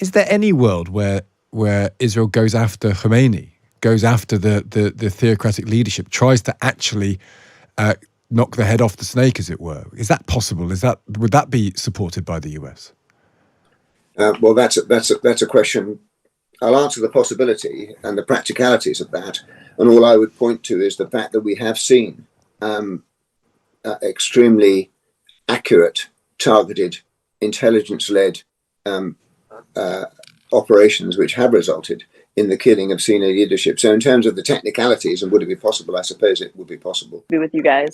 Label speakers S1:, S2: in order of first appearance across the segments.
S1: Is there any world where Israel goes after Khamenei, goes after the theocratic leadership, tries to actually knock the head off the snake, as it were? Is that possible? Would that be supported by the US?
S2: Well, that's a question. I'll answer the possibility and the practicalities of that. And all I would point to is the fact that we have seen extremely accurate, targeted, intelligence-led operations which have resulted in the killing of senior leadership. So in terms of the technicalities and would it be possible, I suppose it would be possible.
S3: Be with you guys.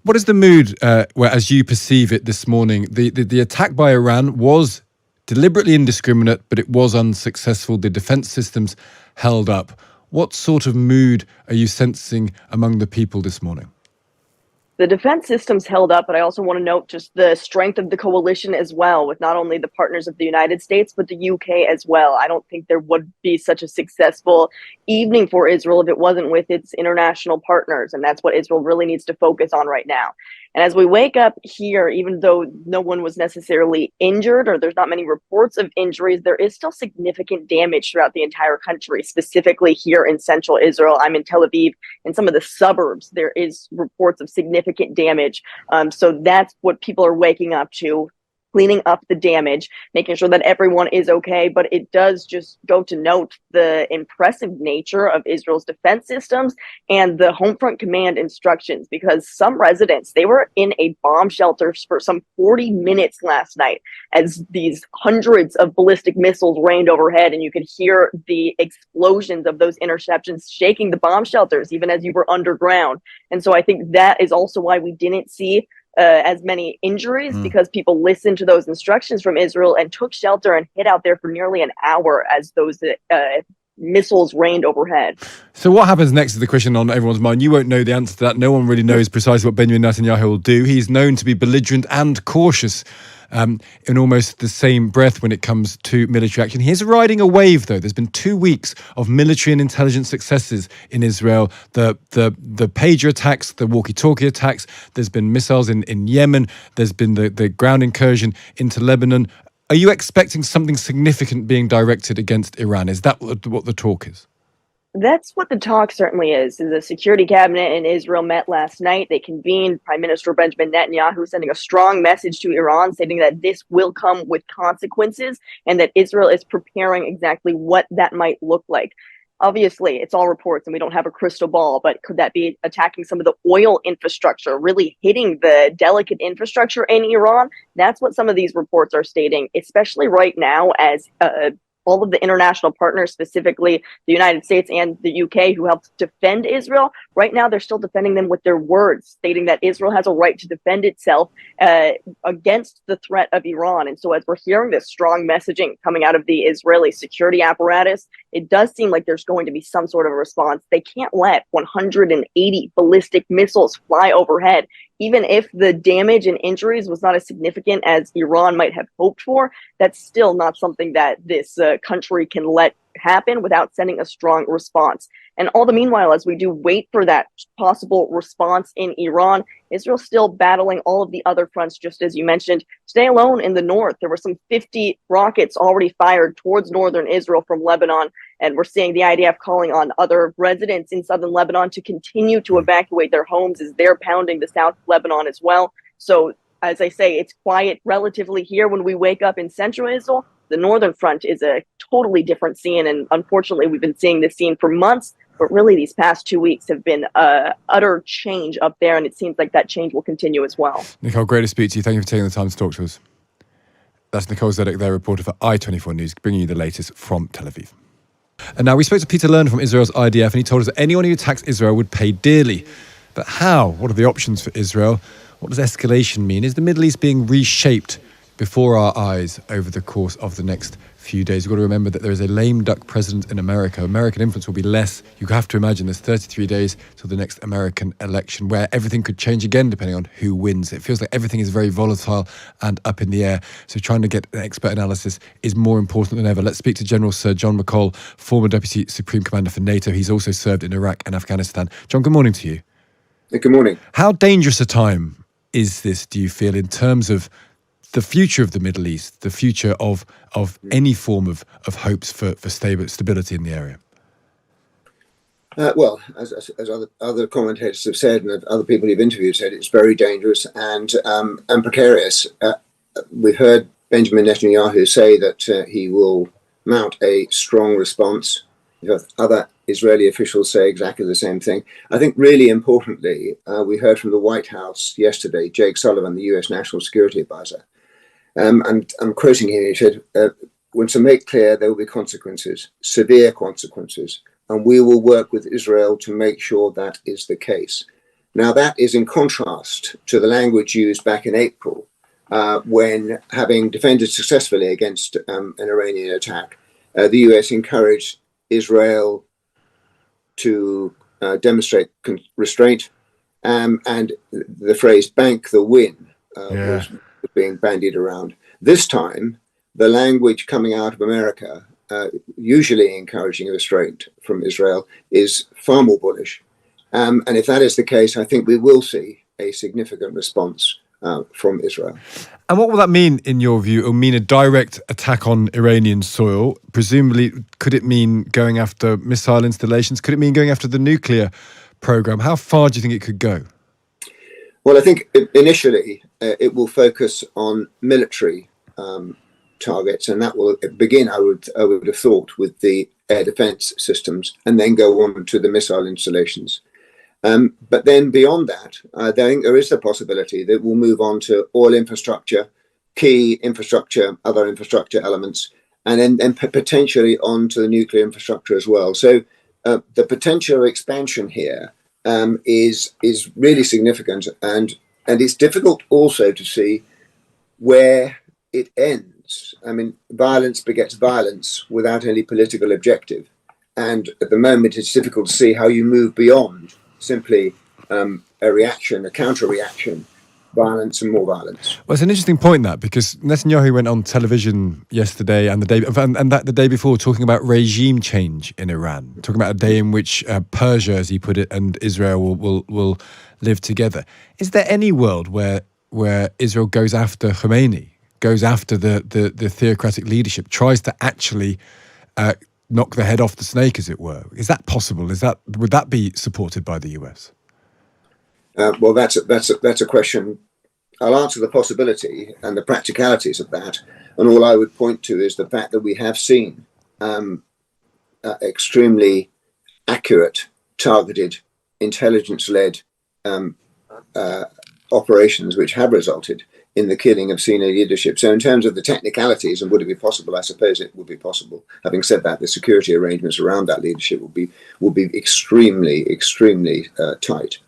S1: What is the mood, as you perceive it this morning? The attack by Iran was deliberately indiscriminate, but it was unsuccessful. The defense systems held up. What sort of mood are you sensing among the people this morning?
S3: The defense systems held up, but I also want to note just the strength of the coalition as well, with not only the partners of the United States, but the UK as well. I don't think there would be such a successful evening for Israel if it wasn't with its international partners. And that's what Israel really needs to focus on right now. And as we wake up here, even though no one was necessarily injured or there's not many reports of injuries, there is still significant damage throughout the entire country, specifically here in central Israel. I'm in Tel Aviv. In some of the suburbs, there is reports of significant damage. So that's what people are waking up to, cleaning up the damage, making sure that everyone is okay. But it does just go to note the impressive nature of Israel's defense systems and the home front command instructions, because some residents, they were in a bomb shelter for some 40 minutes last night as these hundreds of ballistic missiles rained overhead, and you could hear the explosions of those interceptions shaking the bomb shelters even as you were underground. And so I think that is also why we didn't see as many injuries, because people listened to those instructions from Israel and took shelter and hid out there for nearly an hour as those missiles rained overhead.
S1: So what happens next is the question on everyone's mind. You won't know the answer to that. No one really knows precisely what Benjamin Netanyahu will do. He's known to be belligerent and cautious in almost the same breath when it comes to military action. He's riding a wave, though. There's been 2 weeks of military and intelligence successes in Israel. The pager attacks, the walkie-talkie attacks. There's been missiles in Yemen. There's been the ground incursion into Lebanon. Are you expecting something significant being directed against Iran? Is that what the talk is?
S3: That's what the talk certainly is. The Security Cabinet in Israel met last night. They convened. Prime Minister Benjamin Netanyahu sending a strong message to Iran, stating that this will come with consequences and that Israel is preparing exactly what that might look like. Obviously, it's all reports and we don't have a crystal ball, but could that be attacking some of the oil infrastructure, really hitting the delicate infrastructure in Iran? That's what some of these reports are stating, especially right now as all of the international partners, specifically the United States and the UK, who helped defend Israel, right now they're still defending them with their words, stating that Israel has a right to defend itself against the threat of Iran. And so as we're hearing this strong messaging coming out of the Israeli security apparatus, it does seem like there's going to be some sort of a response. They can't let 180 ballistic missiles fly overhead. Even if the damage and injuries was not as significant as Iran might have hoped for, that's still not something that this country can let happen without sending a strong response. And all the meanwhile, as we do wait for that possible response in Iran, Israel's still battling all of the other fronts, just as you mentioned. Today alone in the north, there were some 50 rockets already fired towards northern Israel from Lebanon. And we're seeing the IDF calling on other residents in southern Lebanon to continue to evacuate their homes as they're pounding the south of Lebanon as well. So, as I say, it's quiet relatively here when we wake up in central Israel. The northern front is a totally different scene. And unfortunately, we've been seeing this scene for months. But really, these past 2 weeks have been utter change up there. And it seems like that change will continue as well.
S1: Nicole, great to speak to you. Thank you for taking the time to talk to us. That's Nicole Zedek, their reporter for I-24 News, bringing you the latest from Tel Aviv. And now we spoke to Peter Lerner from Israel's IDF, and he told us that anyone who attacks Israel would pay dearly. But how? What are the options for Israel? What does escalation mean? Is the Middle East being reshaped before our eyes over the course of the next few days? We've got to remember that there is a lame duck president in America. American influence will be less. You have to imagine there's 33 days till the next American election, where everything could change again depending on who wins. It feels like everything is very volatile and up in the air. So trying to get an expert analysis is more important than ever. Let's speak to General Sir John McCall, former Deputy Supreme Commander for NATO. He's also served in Iraq and Afghanistan. John, good morning to you.
S2: Good morning.
S1: How dangerous a time is this, do you feel, in terms of the future of the Middle East, the future of any form of hopes for stability in the area?
S2: Well, as other commentators have said, and other people you've interviewed said, it's very dangerous and precarious. We've heard Benjamin Netanyahu say that he will mount a strong response. Other Israeli officials say exactly the same thing. I think really importantly, we heard from the White House yesterday, Jake Sullivan, the US National Security Advisor, and I'm quoting him, he said, "We want to make clear there will be consequences, severe consequences, and we will work with Israel to make sure that is the case." Now, that is in contrast to the language used back in April, when, having defended successfully against an Iranian attack, the US encouraged Israel to demonstrate restraint, and the phrase "bank the win" was being bandied around. This time, the language coming out of America, usually encouraging restraint from Israel, is far more bullish. And if that is the case, I think we will see a significant response from Israel.
S1: And what will that mean, in your view? It will mean a direct attack on Iranian soil. Presumably, could it mean going after missile installations? Could it mean going after the nuclear program? How far do you think it could go?
S2: Well, I think initially it will focus on military targets, and that will begin, I would have thought, with the air defense systems, and then go on to the missile installations. But then beyond that, I think there is the possibility that we'll move on to oil infrastructure, key infrastructure, other infrastructure elements, and then potentially on to the nuclear infrastructure as well. So the potential expansion here is really significant, and it's difficult also to see where it ends. I mean, violence begets violence without any political objective, and at the moment it's difficult to see how you move beyond simply a reaction, a counter-reaction, violence and more violence.
S1: Well, it's an interesting point, that, because Netanyahu went on television yesterday and the day before, talking about regime change in Iran, talking about a day in which Persia, as he put it, and Israel will live together. Is there any world where Israel goes after Khamenei, goes after the theocratic leadership, tries to actually knock the head off the snake, as it were? Is that possible? Would that be supported by the US?
S2: Well, that's a question. I'll answer the possibility and the practicalities of that, and all I would point to is the fact that we have seen extremely accurate, targeted, intelligence-led operations which have resulted in the killing of senior leadership. So in terms of the technicalities and would it be possible, I suppose it would be possible. Having said that, the security arrangements around that leadership will be extremely tight.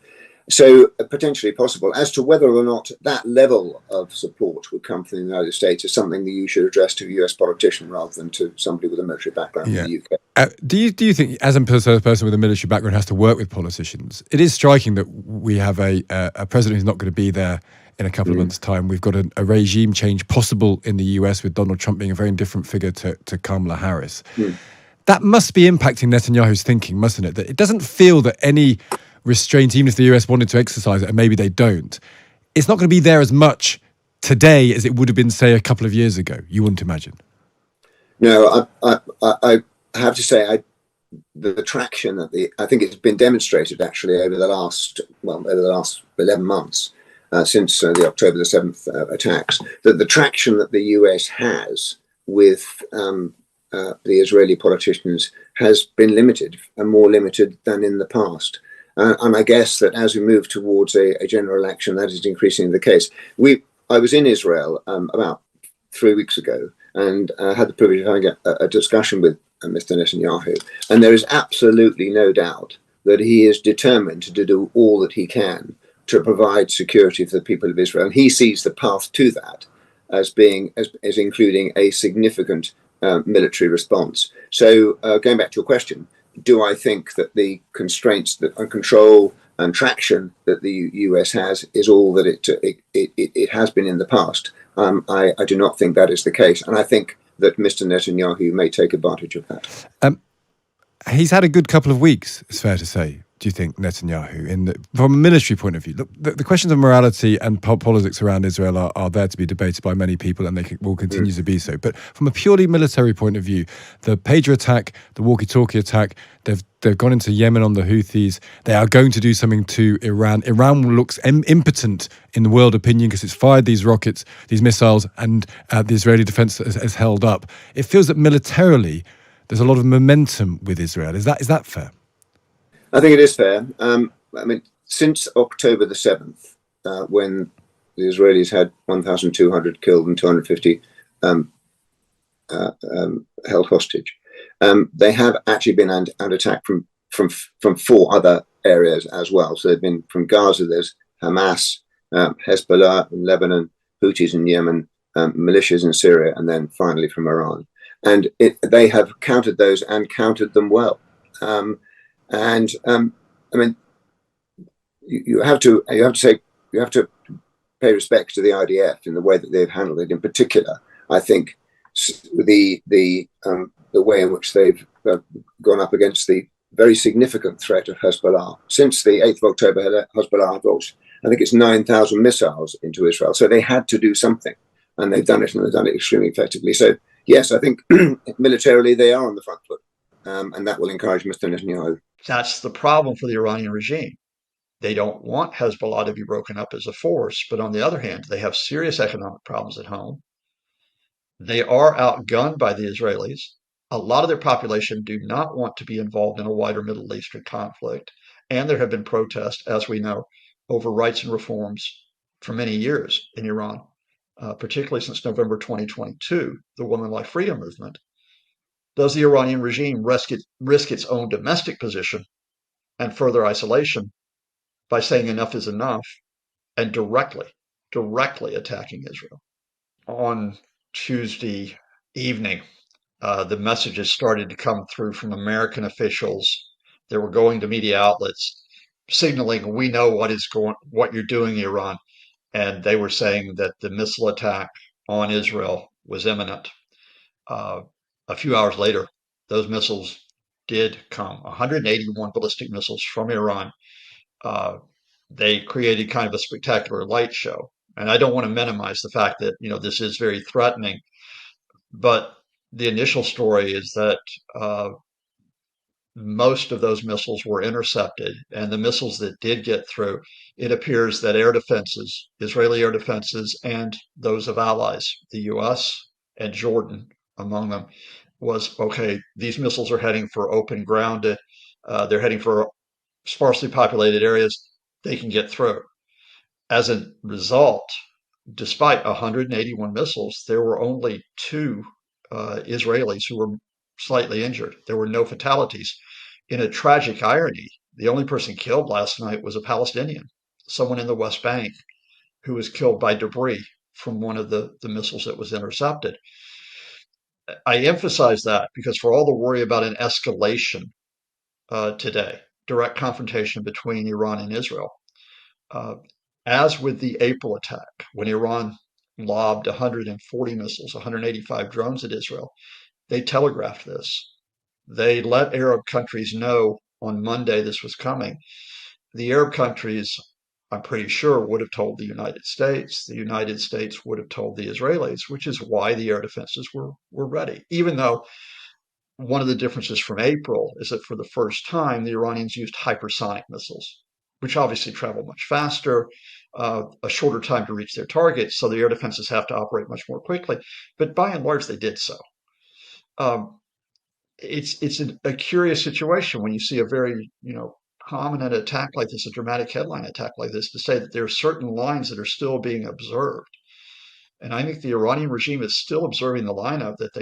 S2: So potentially possible. As to whether or not that level of support would come from the United States is something that you should address to a US politician rather than to somebody with a military background in the UK.
S1: Do you think, as a person with a military background has to work with politicians, it is striking that we have a president who's not going to be there in a couple of months' time. We've got a regime change possible in the US, with Donald Trump being a very different figure to Kamala Harris. That must be impacting Netanyahu's thinking, mustn't it? That it doesn't feel that any restraint, even if the US wanted to exercise it, and maybe they don't, it's not going to be there as much today as it would have been, say, a couple of years ago. You wouldn't imagine.
S2: No, I have to say, the traction that I think it's been demonstrated actually over the last 11 months since the October the 7th attacks, that the traction that the US has with the Israeli politicians has been limited, and more limited than in the past. And I guess that as we move towards a general election, that is increasingly the case. I was in Israel about 3 weeks ago and had the privilege of having a discussion with Mr. Netanyahu. And there is absolutely no doubt that he is determined to do all that he can to provide security for the people of Israel. And he sees the path to that as including a significant military response. So going back to your question, do I think that the constraints and control and traction that the US has is all that it has been in the past? I do not think that is the case. And I think that Mr. Netanyahu may take advantage of that.
S1: He's had a good couple of weeks, it's fair to say. do you think, Netanyahu, from a military point of view? Look, the questions of morality and politics around Israel are there to be debated by many people, and they will continue to be so. But from a purely military point of view, the pager attack, the walkie-talkie attack, they've gone into Yemen on the Houthis. They are going to do something to Iran. Iran looks impotent in the world opinion because it's fired these rockets, these missiles, and the Israeli defense has held up. It feels that militarily there's a lot of momentum with Israel. Is that fair?
S2: I think it is fair. I mean, since October the 7th, when the Israelis had 1,200 killed and 250 held hostage, they have actually been under attack from 4 other areas as well. So they've been from Gaza, there's Hamas, Hezbollah in Lebanon, Houthis in Yemen, militias in Syria, and then finally from Iran. And they have countered those and countered them well. I mean, you have to pay respect to the IDF in the way that they've handled it. In particular, I think the way in which they've gone up against the very significant threat of Hezbollah. Since the 8th of October, Hezbollah have launched, I think it's 9,000 missiles into Israel. So they had to do something, and they've done it, and they've done it extremely effectively. So yes, I think militarily they are on the front foot, and that will encourage Mr. Netanyahu.
S4: That's the problem for the Iranian regime. They don't want Hezbollah to be broken up as a force, but on the other hand, they have serious economic problems at home. They are outgunned by the Israelis. A lot of their population do not want to be involved in a wider Middle Eastern conflict, and there have been protests, as we know, over rights and reforms for many years in Iran, particularly since November 2022, the Women Life Freedom movement. Does the Iranian regime risk its own domestic position and further isolation by saying enough is enough and directly attacking Israel? On Tuesday evening, the messages started to come through from American officials that were going to media outlets signaling, we know what you're doing, Iran. And they were saying that the missile attack on Israel was imminent. A few hours later, those missiles did come, 181 ballistic missiles from Iran. They created kind of a spectacular light show. And I don't want to minimize the fact that, this is very threatening. But the initial story is that most of those missiles were intercepted. And the missiles that did get through, it appears that air defenses, Israeli air defenses, and those of allies, the US and Jordan among them, was okay, these missiles are heading for open ground. They're heading for sparsely populated areas. They can get through. As a result, despite 181 missiles, there were only 2 Israelis who were slightly injured. There were no fatalities. In a tragic irony, the only person killed last night was a Palestinian, someone in the West Bank, who was killed by debris from one of the missiles that was intercepted. I emphasize that because for all the worry about an escalation today, direct confrontation between Iran and Israel, as with the April attack, when Iran lobbed 140 missiles, 185 drones at Israel, they telegraphed this. They let Arab countries know on Monday this was coming. The Arab countries, I'm pretty sure, would have told the United States. The United States would have told the Israelis, which is why the air defenses were ready. Even though one of the differences from April is that for the first time, the Iranians used hypersonic missiles, which obviously travel much faster, a shorter time to reach their targets, so the air defenses have to operate much more quickly. But by and large, they did so. It's a curious situation when you see a very, prominent attack like this, a dramatic headline attack like this, to say that there are certain lines that are still being observed. And I think the Iranian regime is still observing the line of that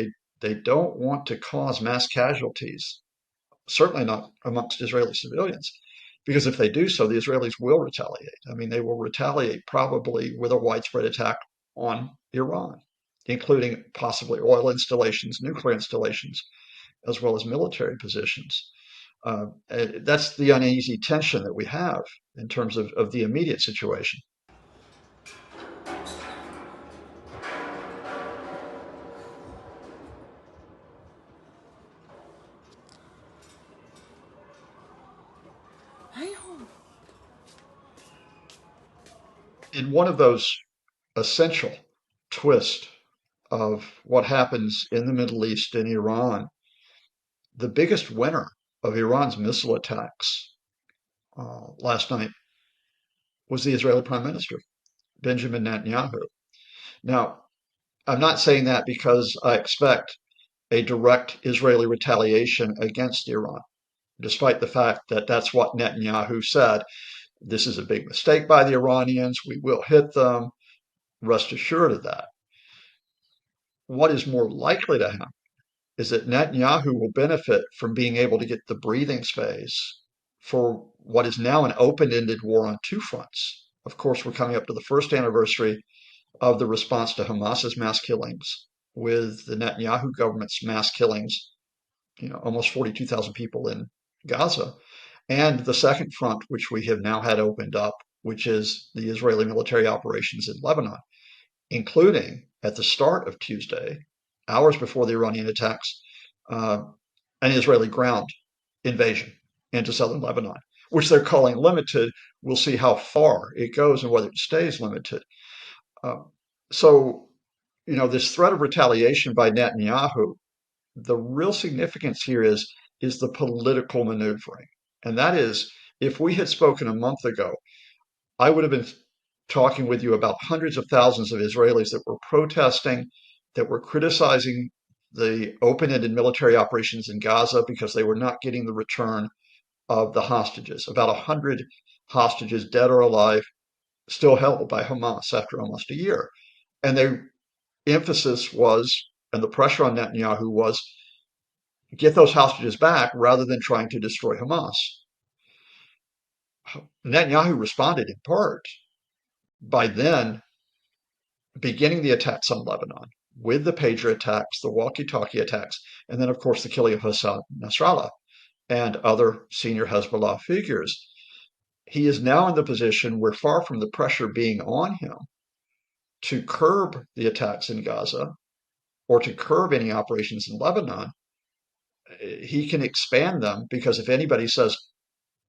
S4: they don't want to cause mass casualties, certainly not amongst Israeli civilians, because if they do so, the Israelis will retaliate. I mean, they will retaliate probably with a widespread attack on Iran, including possibly oil installations, nuclear installations, as well as military positions. That's the uneasy tension that we have in terms of the immediate situation. In one of those essential twists of what happens in the Middle East and Iran, the biggest winner of Iran's missile attacks last night was the Israeli Prime Minister, Benjamin Netanyahu. Now, I'm not saying that because I expect a direct Israeli retaliation against Iran, despite the fact that that's what Netanyahu said. This is a big mistake by the Iranians. We will hit them. Rest assured of that. What is more likely to happen is that Netanyahu will benefit from being able to get the breathing space for what is now an open-ended war on two fronts. Of course, we're coming up to the first anniversary of the response to Hamas's mass killings, with the Netanyahu government's mass killings, almost 42,000 people in Gaza, and the second front, which we have now had opened up, which is the Israeli military operations in Lebanon, including at the start of Tuesday, hours before the Iranian attacks, an Israeli ground invasion into southern Lebanon, which they're calling limited. We'll see how far it goes and whether it stays limited. So, this threat of retaliation by Netanyahu, the real significance here is the political maneuvering. And that is, if we had spoken a month ago, I would have been talking with you about hundreds of thousands of Israelis that were protesting, that were criticizing the open-ended military operations in Gaza because they were not getting the return of the hostages. About 100 hostages, dead or alive, still held by Hamas after almost a year. And the emphasis was, and the pressure on Netanyahu was, get those hostages back rather than trying to destroy Hamas. Netanyahu responded in part by then beginning the attacks on Lebanon with the pager attacks, the walkie-talkie attacks, and then, of course, the killing of Hassan Nasrallah and other senior Hezbollah figures. He is now in the position where, far from the pressure being on him to curb the attacks in Gaza or to curb any operations in Lebanon, he can expand them, because if anybody says,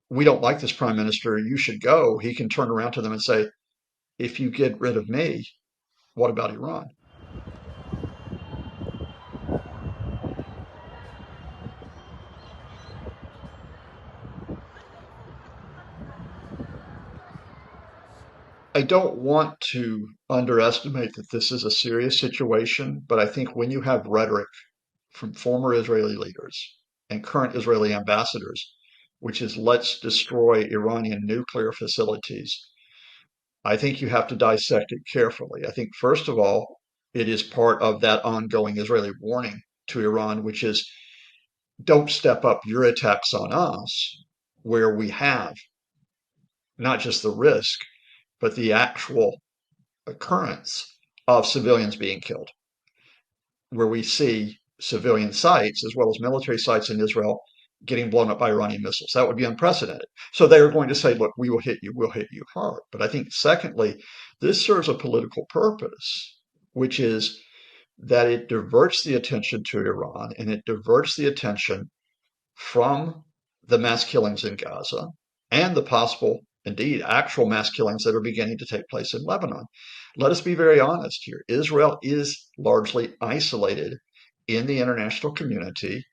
S4: we don't like this prime minister, you should go, he can turn around to them and say, if you get rid of me, what about Iran? I don't want to underestimate that this is a serious situation, but I think when you have rhetoric from former Israeli leaders and current Israeli ambassadors, which is let's destroy Iranian nuclear facilities, I think you have to dissect it carefully. I think, first of all, it is part of that ongoing Israeli warning to Iran, which is don't step up your attacks on us, where we have not just the risk, but the actual occurrence of civilians being killed, where we see civilian sites as well as military sites in Israel getting blown up by Iranian missiles. That would be unprecedented. So they are going to say, look, we will hit you, we'll hit you hard. But I think, secondly, this serves a political purpose, which is that it diverts the attention to Iran, and it diverts the attention from the mass killings in Gaza and the possible, indeed, actual mass killings that are beginning to take place in Lebanon. Let us be very honest here. Israel is largely isolated in the international community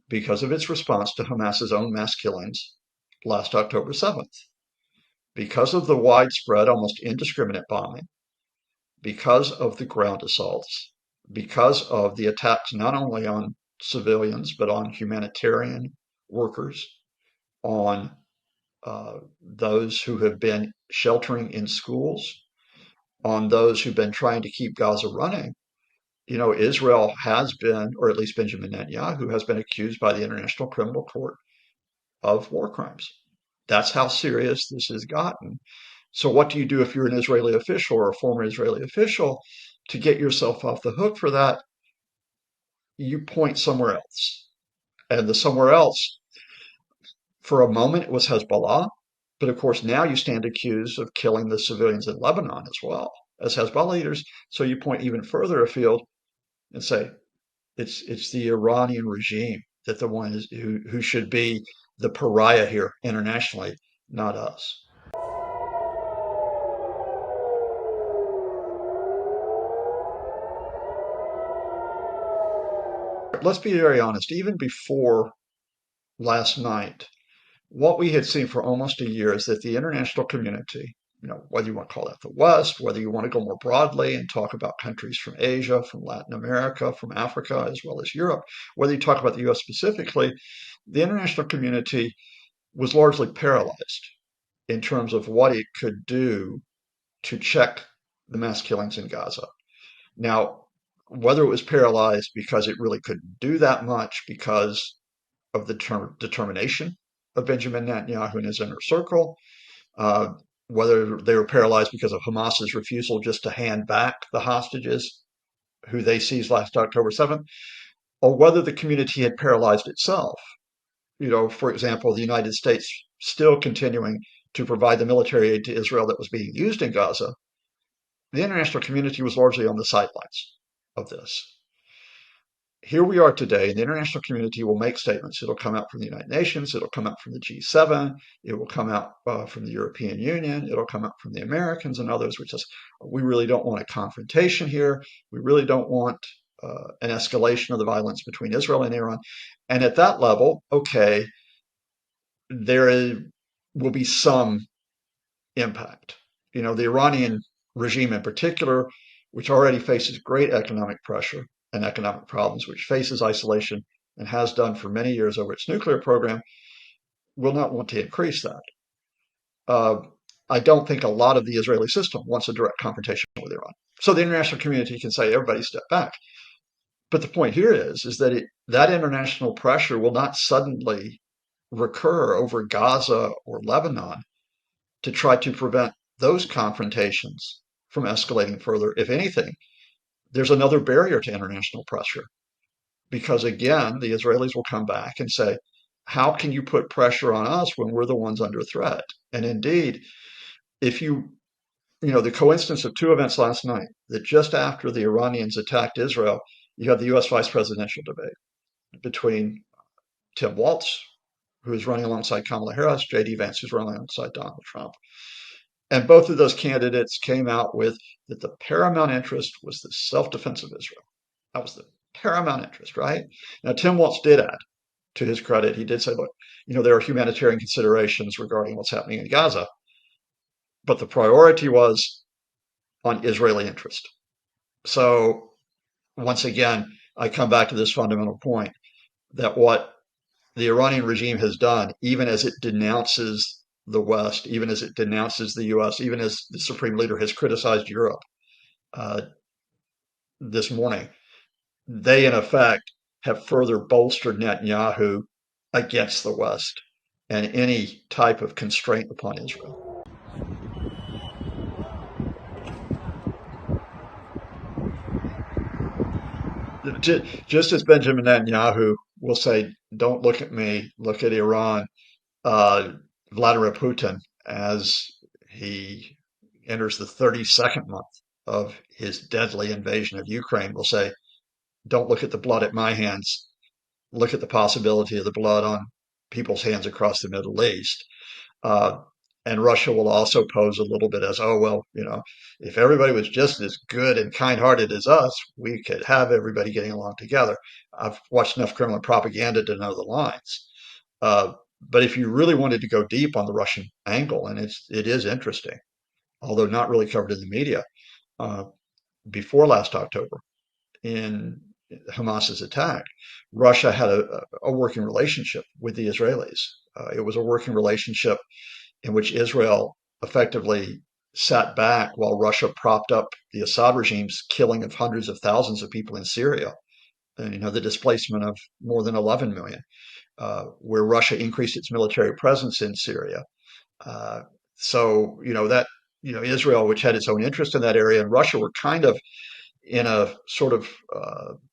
S4: because of its response to Hamas's own mass killings last October 7th. Because of the widespread, almost indiscriminate bombing, because of the ground assaults, because of the attacks not only on civilians, but on humanitarian workers, on those who have been sheltering in schools, on those who've been trying to keep Gaza running. Israel has been, or at least Benjamin Netanyahu has been accused by the International Criminal Court of war crimes. That's how serious this has gotten. So what do you do if you're an Israeli official or a former Israeli official to get yourself off the hook for that? You point somewhere else. And the somewhere else, for a moment, it was Hezbollah. But of course, now you stand accused of killing the civilians in Lebanon as well as Hezbollah leaders. So you point even further afield and say, it's the Iranian regime that the one is who should be the pariah here internationally, not us. let's be very honest, even before last night, what we had seen for almost a year is that the international community, whether you want to call that the West, whether you want to go more broadly and talk about countries from Asia, from Latin America, from Africa, as well as Europe, whether you talk about the US specifically, the international community was largely paralyzed in terms of what it could do to check the mass killings in Gaza. Now, whether it was paralyzed because it really couldn't do that much because of the determination of Benjamin Netanyahu and his inner circle, uh, whether they were paralyzed because of Hamas's refusal just to hand back the hostages who they seized last October 7th, or whether the community had paralyzed itself. For example, the United States still continuing to provide the military aid to Israel that was being used in Gaza. The international community was largely on the sidelines of this. Here we are today, and the international community will make statements. It'll come out from the United Nations, it'll come out from the G7, it will come out from the European Union, it'll come out from the Americans and others, which says, we really don't want a confrontation here. We really don't want an escalation of the violence between Israel and Iran. And at that level, okay, will be some impact. The Iranian regime in particular, which already faces great economic pressure and economic problems, which faces isolation and has done for many years over its nuclear program, will not want to increase that. I don't think a lot of the Israeli system wants a direct confrontation with Iran. So the international community can say, everybody step back. But the point here is that that international pressure will not suddenly recur over Gaza or Lebanon to try to prevent those confrontations from escalating further. If anything, there's another barrier to international pressure. Because again, the Israelis will come back and say, how can you put pressure on us when we're the ones under threat? And indeed, if the coincidence of two events last night, that just after the Iranians attacked Israel, you had the US vice presidential debate between Tim Walz, who is running alongside Kamala Harris, J.D. Vance, who's running alongside Donald Trump. And both of those candidates came out with that the paramount interest was the self-defense of Israel. That was the paramount interest, right? Now, Tim Walz did add, to his credit, he did say, look, there are humanitarian considerations regarding what's happening in Gaza, but the priority was on Israeli interest. So once again, I come back to this fundamental point that what the Iranian regime has done, even as it denounces the West, even as it denounces the US, even as the supreme leader has criticized Europe this morning, they in effect have further bolstered Netanyahu against the West and any type of constraint upon Israel. Just as Benjamin Netanyahu will say, don't look at me, look at Iran, Vladimir Putin, as he enters the 32nd month of his deadly invasion of Ukraine, will say, don't look at the blood at my hands, look at the possibility of the blood on people's hands across the Middle East. And Russia will also pose a little bit as, if everybody was just as good and kind-hearted as us, we could have everybody getting along together. I've watched enough Kremlin propaganda to know the lines. But if you really wanted to go deep on the Russian angle, and it is interesting, although not really covered in the media, before last October, in Hamas's attack, Russia had a working relationship with the Israelis. It was a working relationship in which Israel effectively sat back while Russia propped up the Assad regime's killing of hundreds of thousands of people in Syria, and the displacement of more than 11 million, where Russia increased its military presence in Syria. So Israel, which had its own interest in that area, and Russia were kind of in a sort of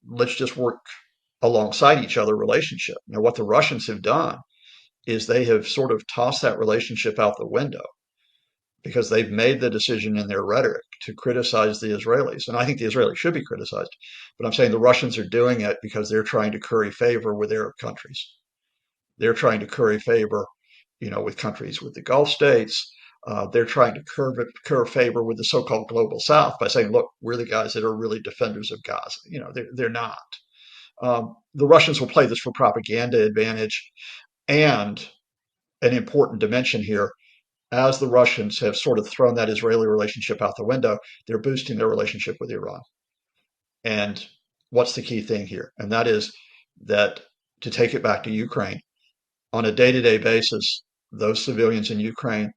S4: let's just work alongside each other relationship. What the Russians have done is they have sort of tossed that relationship out the window because they've made the decision in their rhetoric to criticize the Israelis. And I think the Israelis should be criticized. But I'm saying the Russians are doing it because they're trying to curry favor with Arab countries. They're trying to curry favor, with countries with the Gulf states. They're trying to curry favor with the so-called global South by saying, look, we're the guys that are really defenders of Gaza. They're not. The Russians will play this for propaganda advantage. And an important dimension here, as the Russians have sort of thrown that Israeli relationship out the window, they're boosting their relationship with Iran. And what's the key thing here? And that is that, to take it back to Ukraine, on a day-to-day basis, those civilians in Ukraine,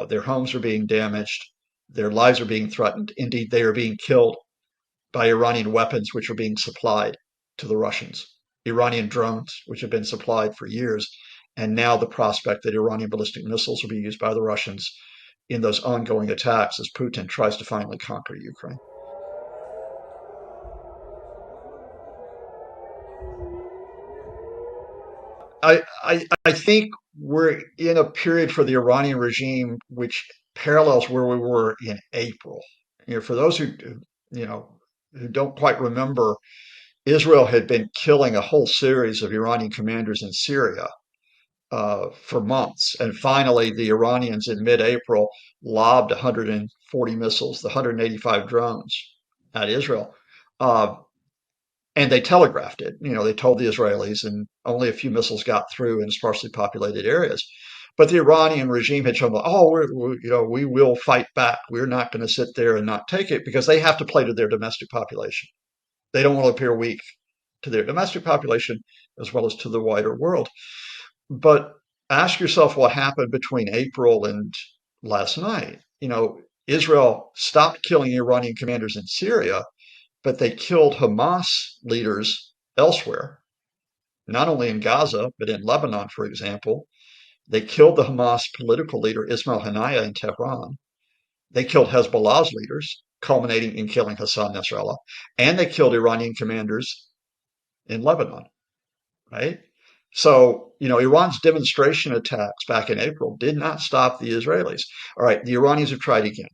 S4: their homes are being damaged, their lives are being threatened. Indeed, they are being killed by Iranian weapons, which are being supplied to the Russians, Iranian drones, which have been supplied for years, and now the prospect that Iranian ballistic missiles will be used by the Russians in those ongoing attacks as Putin tries to finally conquer Ukraine. I think we're in a period for the Iranian regime which parallels where we were in April. For those who don't quite remember, Israel had been killing a whole series of Iranian commanders in Syria for months, and finally the Iranians in mid-April lobbed 140 missiles, the 185 drones, at Israel. And they telegraphed it. They told the Israelis, and only a few missiles got through in sparsely populated areas. But the Iranian regime had shown, we will fight back. We're not going to sit there and not take it, because they have to play to their domestic population. They don't want to appear weak to their domestic population as well as to the wider world. But ask yourself what happened between April and last night. Israel stopped killing Iranian commanders in Syria, but they killed Hamas leaders elsewhere, not only in Gaza, but in Lebanon, for example. They killed the Hamas political leader, Ismail Haniyeh, in Tehran. They killed Hezbollah's leaders, culminating in killing Hassan Nasrallah. And they killed Iranian commanders in Lebanon, right? So, Iran's demonstration attacks back in April did not stop the Israelis. All right, the Iranians have tried again.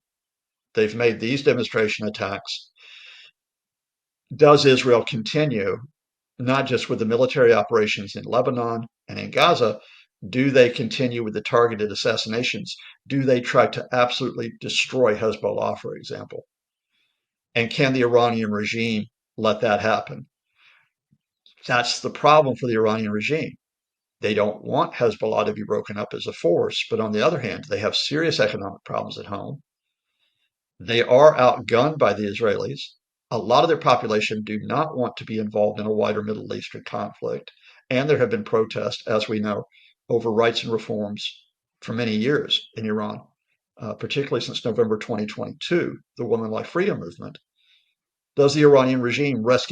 S4: They've made these demonstration attacks. Does Israel continue, not just with the military operations in Lebanon and in Gaza? Do they continue with the targeted assassinations? Do they try to absolutely destroy Hezbollah, for example? And can the Iranian regime let that happen? That's the problem for the Iranian regime. They don't want Hezbollah to be broken up as a force, but on the other hand, they have serious economic problems at home. They are outgunned by the Israelis. A lot of their population do not want to be involved in a wider Middle Eastern conflict. And there have been protests, as we know, over rights and reforms for many years in Iran, particularly since November 2022, the Women Like Freedom movement. Does the Iranian regime risk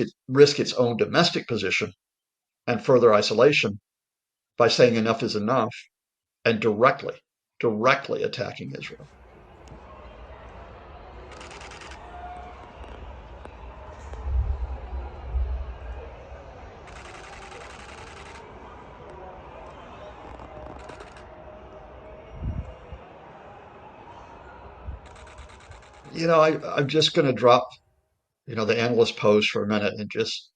S4: its own domestic position and further isolation by saying enough is enough and directly attacking Israel? I'm just going to drop, the analyst pose for a minute, and just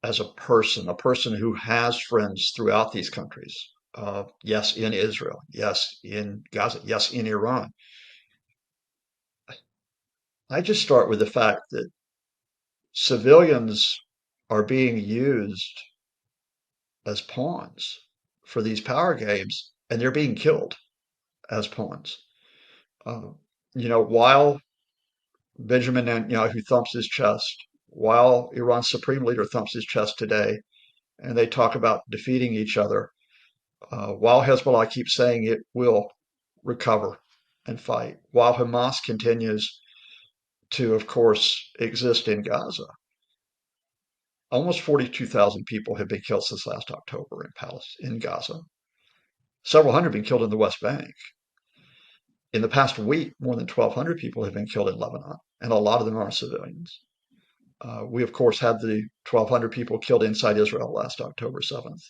S4: as a person who has friends throughout these countries, yes, in Israel, yes, in Gaza, yes, in Iran. I just start with the fact that civilians are being used as pawns for these power games, and they're being killed as pawns. Uh, while Benjamin Netanyahu thumps his chest, while Iran's supreme leader thumps his chest today, and they talk about defeating each other, while Hezbollah keeps saying it will recover and fight, while Hamas continues to, of course, exist in Gaza. Almost 42,000 people have been killed since last October in Gaza. Several hundred have been killed in the West Bank. In the past week, more than 1,200 people have been killed in Lebanon, and a lot of them are civilians. We, of course, had the 1,200 people killed inside Israel last October 7th.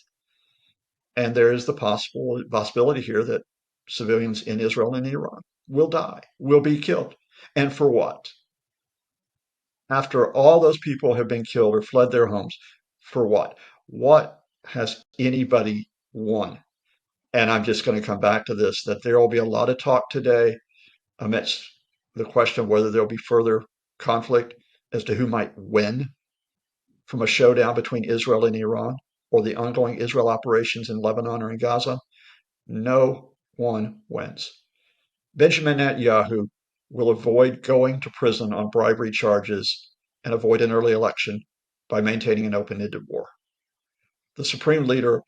S4: And there is the possibility here that civilians in Israel and Iran will die, will be killed. And for what? After all those people have been killed or fled their homes, for what? What has anybody won? And I'm just going to come back to this, that there will be a lot of talk today amidst the question of whether there'll be further conflict as to who might win from a showdown between Israel and Iran or the ongoing Israel operations in Lebanon or in Gaza? No one wins. Benjamin Netanyahu will avoid going to prison on bribery charges and avoid an early election by maintaining an open-ended war. The supreme leader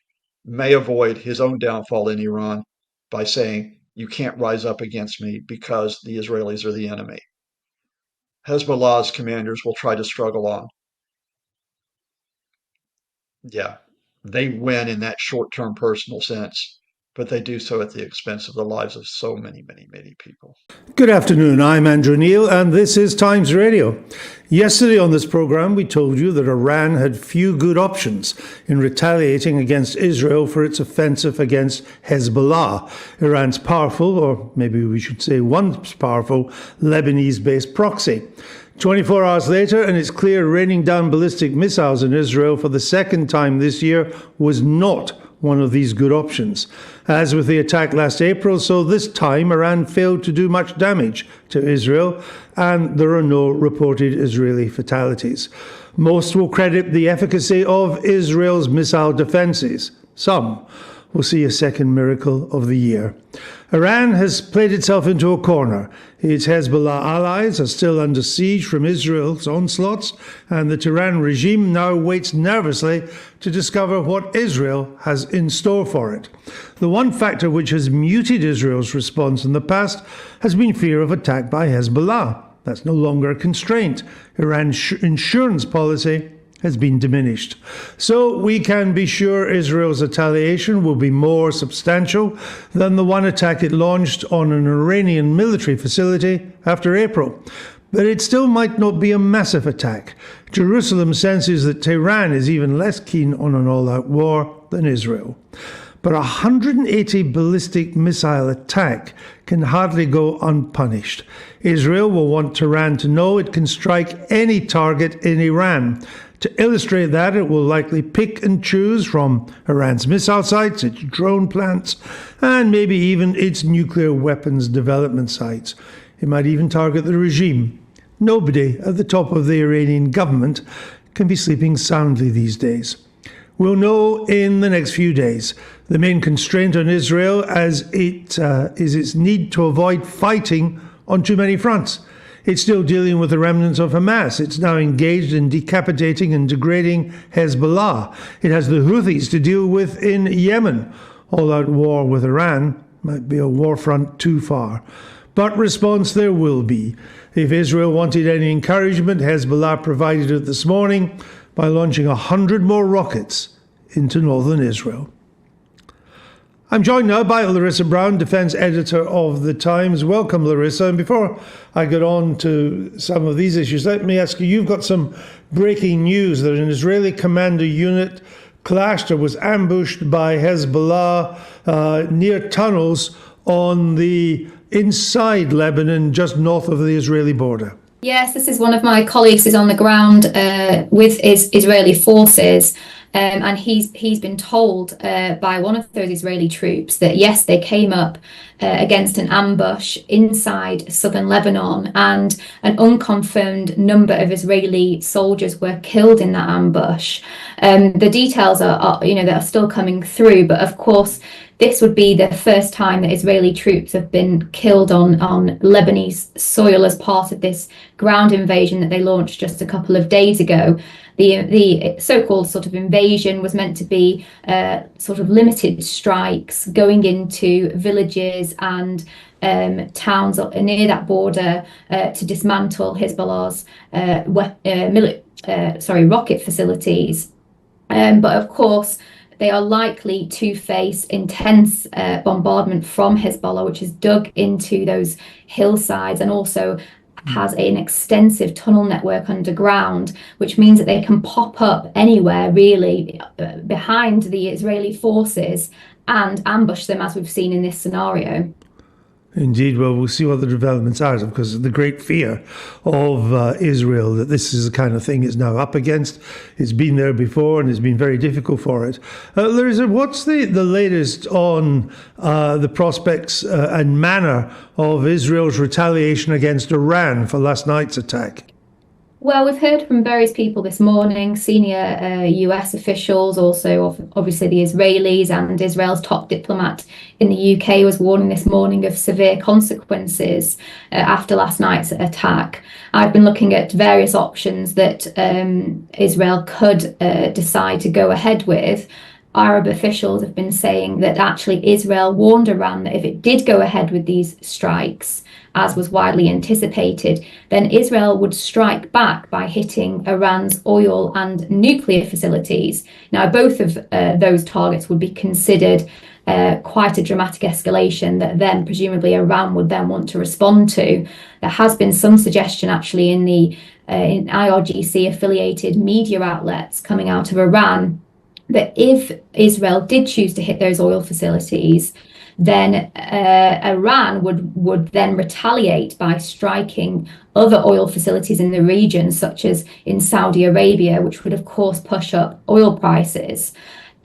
S4: may avoid his own downfall in Iran by saying, "You can't rise up against me because the Israelis are the enemy." Hezbollah's commanders will try to struggle on. Yeah, they win in that short-term personal sense, but they do so at the expense of the lives of so many, many, many people.
S5: Good afternoon, I'm Andrew Neil, and this is Times Radio. Yesterday on this program, we told you that Iran had few good options in retaliating against Israel for its offensive against Hezbollah, Iran's powerful, or maybe we should say once powerful, Lebanese-based proxy. 24 hours later, and it's clear raining down ballistic missiles in Israel for the second time this year was not one of these good options. As with the attack last April, so this time Iran failed to do much damage to Israel, and there are no reported Israeli fatalities. Most will credit the efficacy of Israel's missile defences. Some will see a second miracle of the year. Iran has played itself into a corner. Its Hezbollah allies are still under siege from Israel's onslaughts, and the Tehran regime now waits nervously to discover what Israel has in store for it. The one factor which has muted Israel's response in the past has been fear of attack by Hezbollah. That's no longer a constraint. Iran's insurance policy has been diminished. So we can be sure Israel's retaliation will be more substantial than the one attack it launched on an Iranian military facility after April. But it still might not be a massive attack. Jerusalem senses that Tehran is even less keen on an all-out war than Israel. But a 180 ballistic missile attack can hardly go unpunished. Israel will want Tehran to know it can strike any target in Iran. To illustrate that, it will likely pick and choose from Iran's missile sites, its drone plants, and maybe even its nuclear weapons development sites. It might even target the regime. Nobody at the top of the Iranian government can be sleeping soundly these days. We'll know in the next few days. The main constraint on Israel is its need to avoid fighting on too many fronts. It's still dealing with the remnants of Hamas. It's now engaged in decapitating and degrading Hezbollah. It has the Houthis to deal with in Yemen. All-out war with Iran might be a warfront too far. But response there will be. If Israel wanted any encouragement, Hezbollah provided it this morning by launching 100 more rockets into northern Israel. I'm joined now by Larisa Brown, defence editor of The Times. Welcome, Larisa. And before I get on to some of these issues, let me ask you, you've got some breaking news that an Israeli commander unit clashed or was ambushed by Hezbollah near tunnels on the inside Lebanon, just north of the Israeli border.
S6: Yes, this is one of my colleagues is on the ground with Israeli forces. And he's been told by one of those Israeli troops that, yes, they came up against an ambush inside southern Lebanon, and an unconfirmed number of Israeli soldiers were killed in that ambush. The details are that are still coming through, but of course, this would be the first time that Israeli troops have been killed on Lebanese soil as part of this ground invasion that they launched just a couple of days ago. The so-called sort of invasion was meant to be sort of limited strikes going into villages and towns near that border to dismantle Hezbollah's rocket facilities. But of course, they are likely to face intense bombardment from Hezbollah, which is dug into those hillsides and also has an extensive tunnel network underground, which means that they can pop up anywhere really behind the Israeli forces and ambush them, as we've seen in this scenario.
S5: Indeed, well, we'll see what the developments are, because the great fear of Israel that this is the kind of thing it's now up against. It's been there before and it's been very difficult for it. Larisa, what's the latest on the prospects and manner of Israel's retaliation against Iran for last night's attack?
S6: Well, we've heard from various people this morning, senior US officials, also obviously the Israelis, and Israel's top diplomat in the UK was warning this morning of severe consequences after last night's attack. I've been looking at various options that Israel could decide to go ahead with. Arab officials have been saying that actually Israel warned Iran that if it did go ahead with these strikes, as was widely anticipated, then Israel would strike back by hitting Iran's oil and nuclear facilities. Now, both of those targets would be considered quite a dramatic escalation that then presumably Iran would then want to respond to. There has been some suggestion actually in the in IRGC affiliated media outlets coming out of Iran that if Israel did choose to hit those oil facilities, then Iran would then retaliate by striking other oil facilities in the region, such as in Saudi Arabia, which would of course push up oil prices.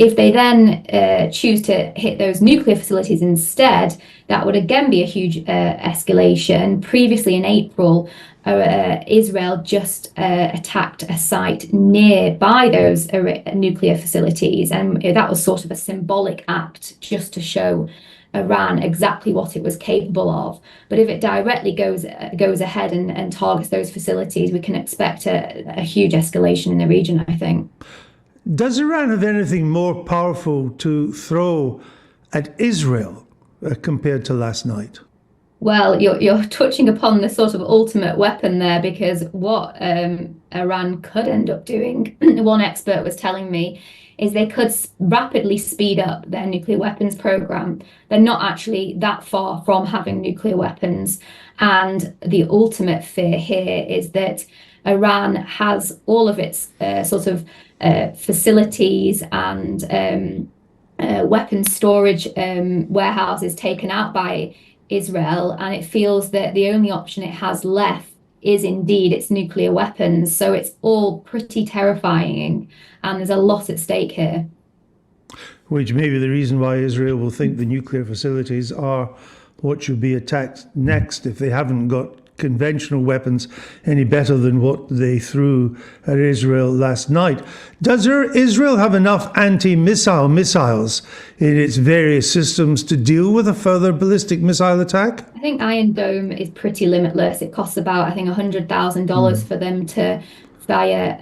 S6: If they then choose to hit those nuclear facilities instead, that would again be a huge escalation. Previously in April, Israel just attacked a site nearby those nuclear facilities, and that was sort of a symbolic act just to show Iran exactly what it was capable of. But if it directly goes ahead and targets those facilities, we can expect a huge escalation in the region, I think.
S5: Does Iran have anything more powerful to throw at Israel compared to last night?
S6: Well, you're touching upon the sort of ultimate weapon there, because what Iran could end up doing, one expert was telling me, is they could rapidly speed up their nuclear weapons program. They're not actually that far from having nuclear weapons. And the ultimate fear here is that Iran has all of its facilities and weapons storage warehouses taken out by Israel, and it feels that the only option it has left is indeed its nuclear weapons. So it's all pretty terrifying, and there's a lot at stake here.
S5: Which may be the reason why Israel will think the nuclear facilities are what should be attacked next if they haven't got conventional weapons any better than what they threw at Israel last night. Does Israel have enough anti-missile missiles in its various systems to deal with a further ballistic missile attack?
S6: I think Iron Dome is pretty limitless. It costs about, I think, $100,000 for them to fire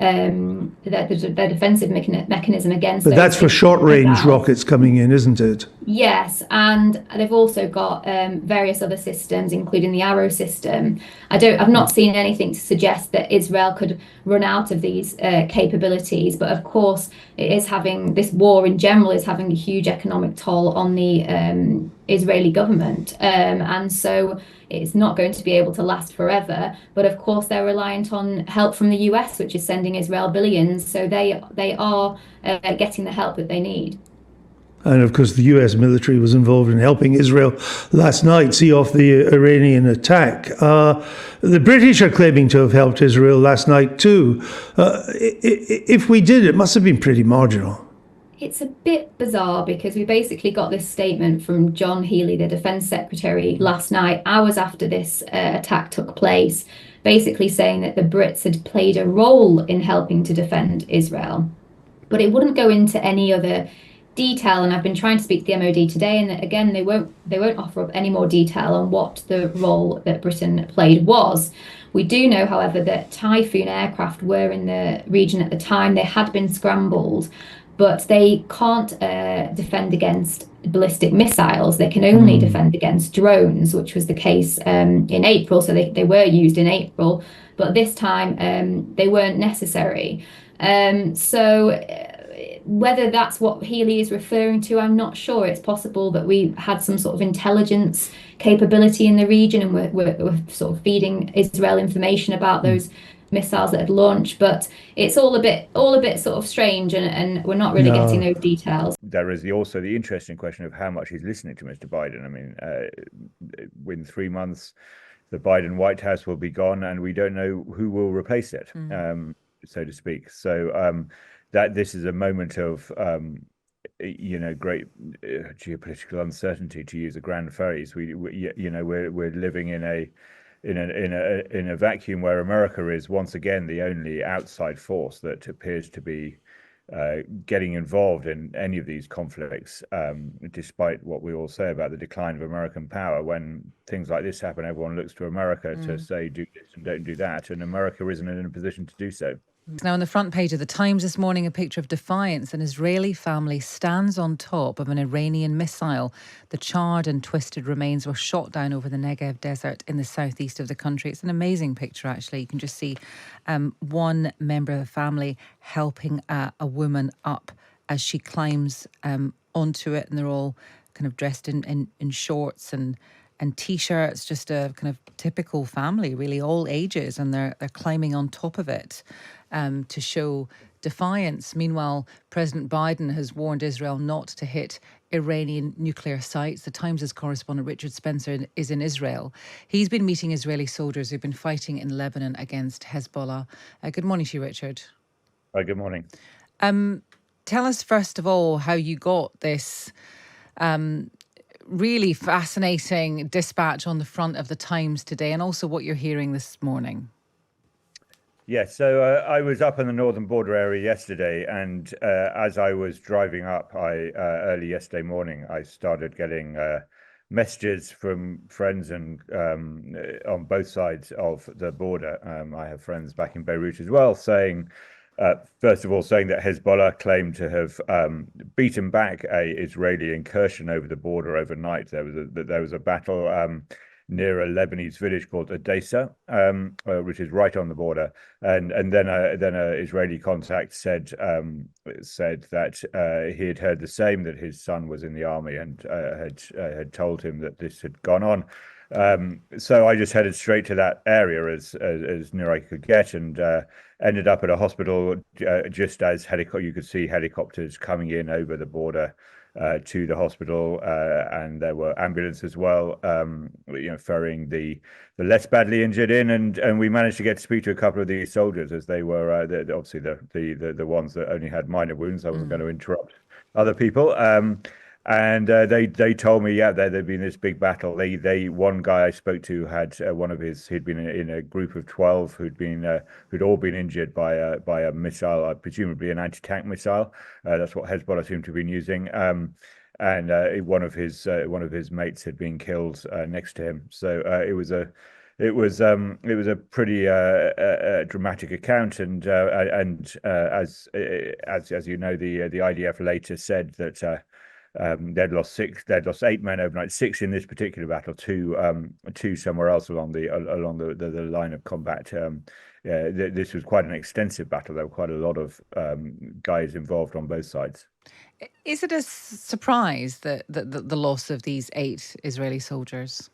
S6: their defensive mechanism against.
S5: But that's for short-range rockets coming in, isn't it?
S6: Yes, and they've also got various other systems, including the Arrow system. I've not seen anything to suggest that Israel could run out of these capabilities, but of course, this war in general is having a huge economic toll on the Israeli government, and so it's not going to be able to last forever. But of course, they're reliant on help from the US, which is sending Israel billions. So they are getting the help that they need.
S5: And of course, the US military was involved in helping Israel last night see off the Iranian attack. The British are claiming to have helped Israel last night too. If we did, it must have been pretty marginal.
S6: It's a bit bizarre because we basically got this statement from John Healey, the Defence Secretary, last night, hours after this attack took place, basically saying that the Brits had played a role in helping to defend Israel. But it wouldn't go into any other detail, and I've been trying to speak to the MOD today, and again they won't offer up any more detail on what the role that Britain played was. We do know, however, that Typhoon aircraft were in the region at the time. They had been scrambled, but they can't defend against ballistic missiles. They can only defend against drones, which was the case in April. So they were used in April, but this time they weren't necessary. So whether that's what Healy is referring to, I'm not sure. It's possible that we had some sort of intelligence capability in the region, and we're sort of feeding Israel information about those missiles that had launched, but it's all a bit sort of strange, and we're not really getting those details.
S7: There is also the interesting question of how much he's listening to Mr. Biden. I mean, within 3 months, the Biden White House will be gone, and we don't know who will replace it, so to speak. So that this is a moment of great geopolitical uncertainty, to use a grand phrase. We're living in in a vacuum where America is once again the only outside force that appears to be getting involved in any of these conflicts, despite what we all say about the decline of American power. When things like this happen, everyone looks to America to say do this and don't do that, and America isn't in a position to do so.
S8: Now, on the front page of the Times this morning, a picture of defiance. An Israeli family stands on top of an Iranian missile. The charred and twisted remains were shot down over the Negev desert in the southeast of the country. It's an amazing picture, actually. You can just see one member of the family helping a woman up as she climbs onto it, and they're all kind of dressed in shorts and T-shirts, just a kind of typical family, really, all ages, and they're climbing on top of it to show defiance. Meanwhile, President Biden has warned Israel not to hit Iranian nuclear sites. The Times' correspondent Richard Spencer is in Israel. He's been meeting Israeli soldiers who've been fighting in Lebanon against Hezbollah. Good morning to you, Richard.
S7: Hi, good morning.
S8: Tell us, first of all, how you got this really fascinating dispatch on the front of the Times today, and also what you're hearing this morning.
S7: Yes, so I was up in the northern border area yesterday, and as I was driving up, early yesterday morning, I started getting messages from friends and on both sides of the border. I have friends back in Beirut as well, saying, first of all, saying that Hezbollah claimed to have beaten back a Israeli incursion over the border overnight. There was a battle near a Lebanese village called Edessa, which is right on the border, and then a Israeli contact said that he had heard the same, that his son was in the army, and had told him that this had gone on. So I just headed straight to that area as near I could get, and ended up at a hospital just as you could see helicopters coming in over the border to the hospital, and there were ambulances as well, ferrying the less badly injured in, and we managed to get to speak to a couple of these soldiers, as they were obviously the ones that only had minor wounds. I wasn't going to interrupt other people. And they told me, there'd been this big battle. One guy I spoke to had he'd been in a group of 12 who'd all been injured by a missile, presumably an anti-tank missile. That's what Hezbollah seemed to have been using. And one of his mates had been killed next to him. So it was a pretty dramatic account, and as you know, the IDF later said that they'd lost 8 men overnight, 6 in this particular battle, 2 somewhere else along the line of combat. This was quite an extensive battle. There were quite a lot of guys involved on both sides.
S8: Is it a surprise that the loss of these 8 Israeli soldiers?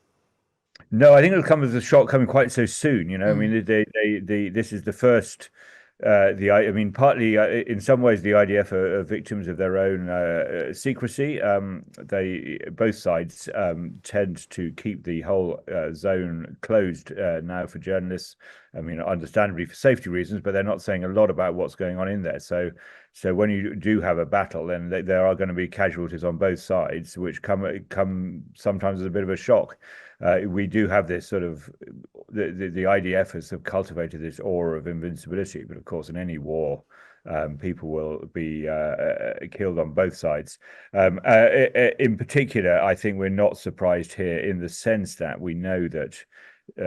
S7: No, I think it'll come as a shock coming quite so soon. I mean, this is the first. Partly in some ways the IDF are victims of their own secrecy. Both sides tend to keep the whole zone closed now for journalists. I mean, understandably for safety reasons, but they're not saying a lot about what's going on in there. So when you do have a battle, then there are going to be casualties on both sides, which come sometimes as a bit of a shock. We do have this sort of the IDF has cultivated this aura of invincibility, but of course, in any war, people will be killed on both sides. In particular, I think we're not surprised here in the sense that we know that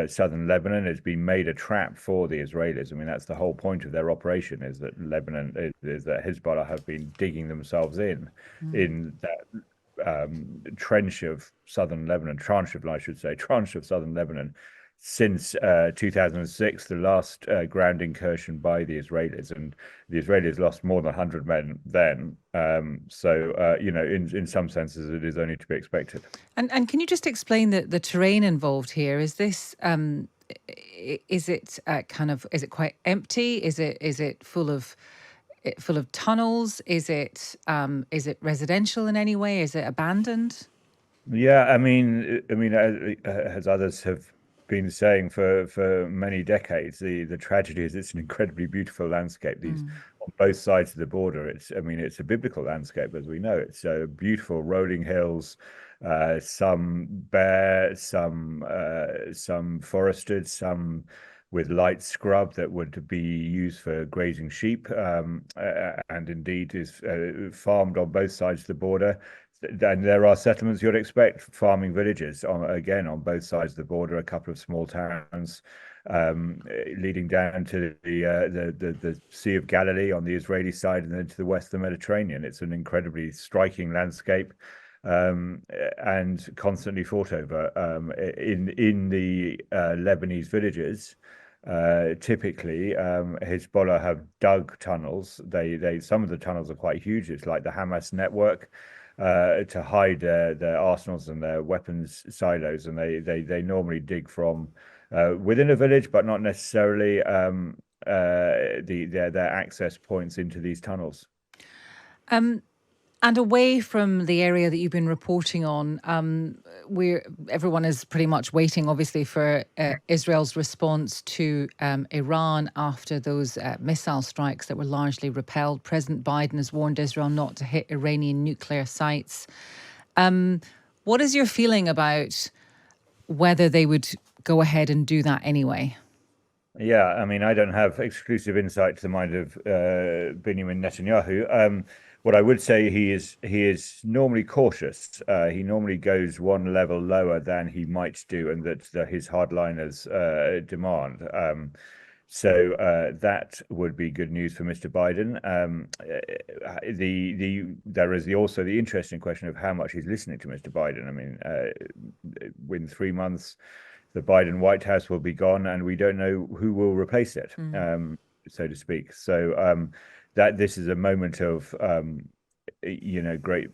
S7: southern Lebanon has been made a trap for the Israelis. I mean, that's the whole point of their operation, is that Hezbollah have been digging themselves in that tranche of southern Lebanon since 2006, the last ground incursion by the Israelis, and the Israelis lost more than 100 men then. In some senses, it is only to be expected.
S8: And can you just explain the terrain involved here? Is this is it quite empty? Is it full of tunnels? Is it residential in any way? Is it abandoned?
S7: Yeah, I mean, as others have been saying for many decades, the tragedy is it's an incredibly beautiful landscape. These on both sides of the border. It's a biblical landscape, as we know. It's beautiful rolling hills, some bare, some forested, some with light scrub that would be used for grazing sheep, and indeed is farmed on both sides of the border. And there are settlements you'd expect, farming villages, on both sides of the border, a couple of small towns leading down to the Sea of Galilee on the Israeli side, and then to the west of the Mediterranean. It's an incredibly striking landscape, and constantly fought over. In the Lebanese villages, typically Hezbollah have dug tunnels. They some of the tunnels are quite huge. It's like the Hamas network, to hide their arsenals and their weapons silos, and they normally dig from within a village, but not necessarily their access points into these tunnels.
S8: And away from the area that you've been reporting on, everyone is pretty much waiting, obviously, for Israel's response to Iran after those missile strikes that were largely repelled. President Biden has warned Israel not to hit Iranian nuclear sites. What is your feeling about whether they would go ahead and do that anyway?
S7: Yeah, I mean, I don't have exclusive insight to the mind of Benjamin Netanyahu. What I would say, he is normally cautious. He normally goes one level lower than he might do, and that his hardliners demand. So that would be good news for Mr. Biden. There is also the interesting question of how much he's listening to Mr. Biden. I mean, within 3 months, the Biden White House will be gone, and we don't know who will replace it, so to speak. So that this is a moment of great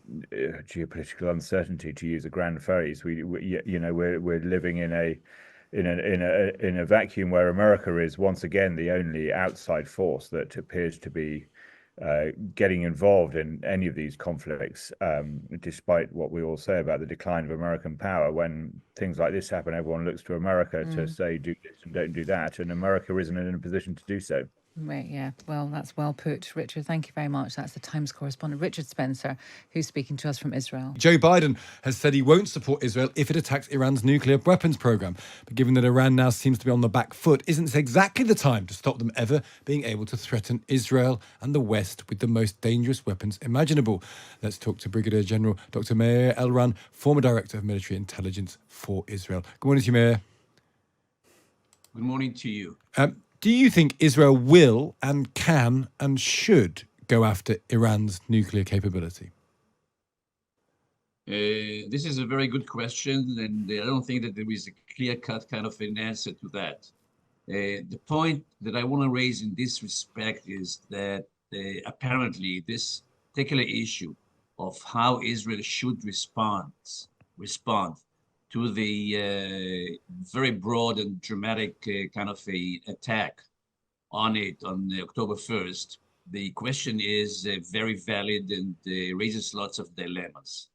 S7: geopolitical uncertainty, to use a grand phrase. We're living in a vacuum where America is once again the only outside force that appears to be getting involved in any of these conflicts, despite what we all say about the decline of American power. When things like this happen, everyone looks to America to say do this and don't do that, and America isn't in a position to do so.
S8: Right, yeah. Well, that's well put. Richard, thank you very much. That's the Times correspondent, Richard Spencer, who's speaking to us from Israel.
S1: Joe Biden has said he won't support Israel if it attacks Iran's nuclear weapons program. But given that Iran now seems to be on the back foot, isn't this exactly the time to stop them ever being able to threaten Israel and the West with the most dangerous weapons imaginable? Let's talk to Brigadier General Dr. Meir Elran, former Director of Military Intelligence for Israel. Good morning to you, Meir.
S9: Good morning to you.
S1: Do you think Israel will and can and should go after Iran's nuclear capability?
S9: This is a very good question, and I don't think that there is a clear-cut kind of an answer to that. The point that I want to raise in this respect is that apparently this particular issue of how Israel should respond to the very broad and dramatic kind of a attack on it on October 1st, the question is very valid and raises lots of dilemmas.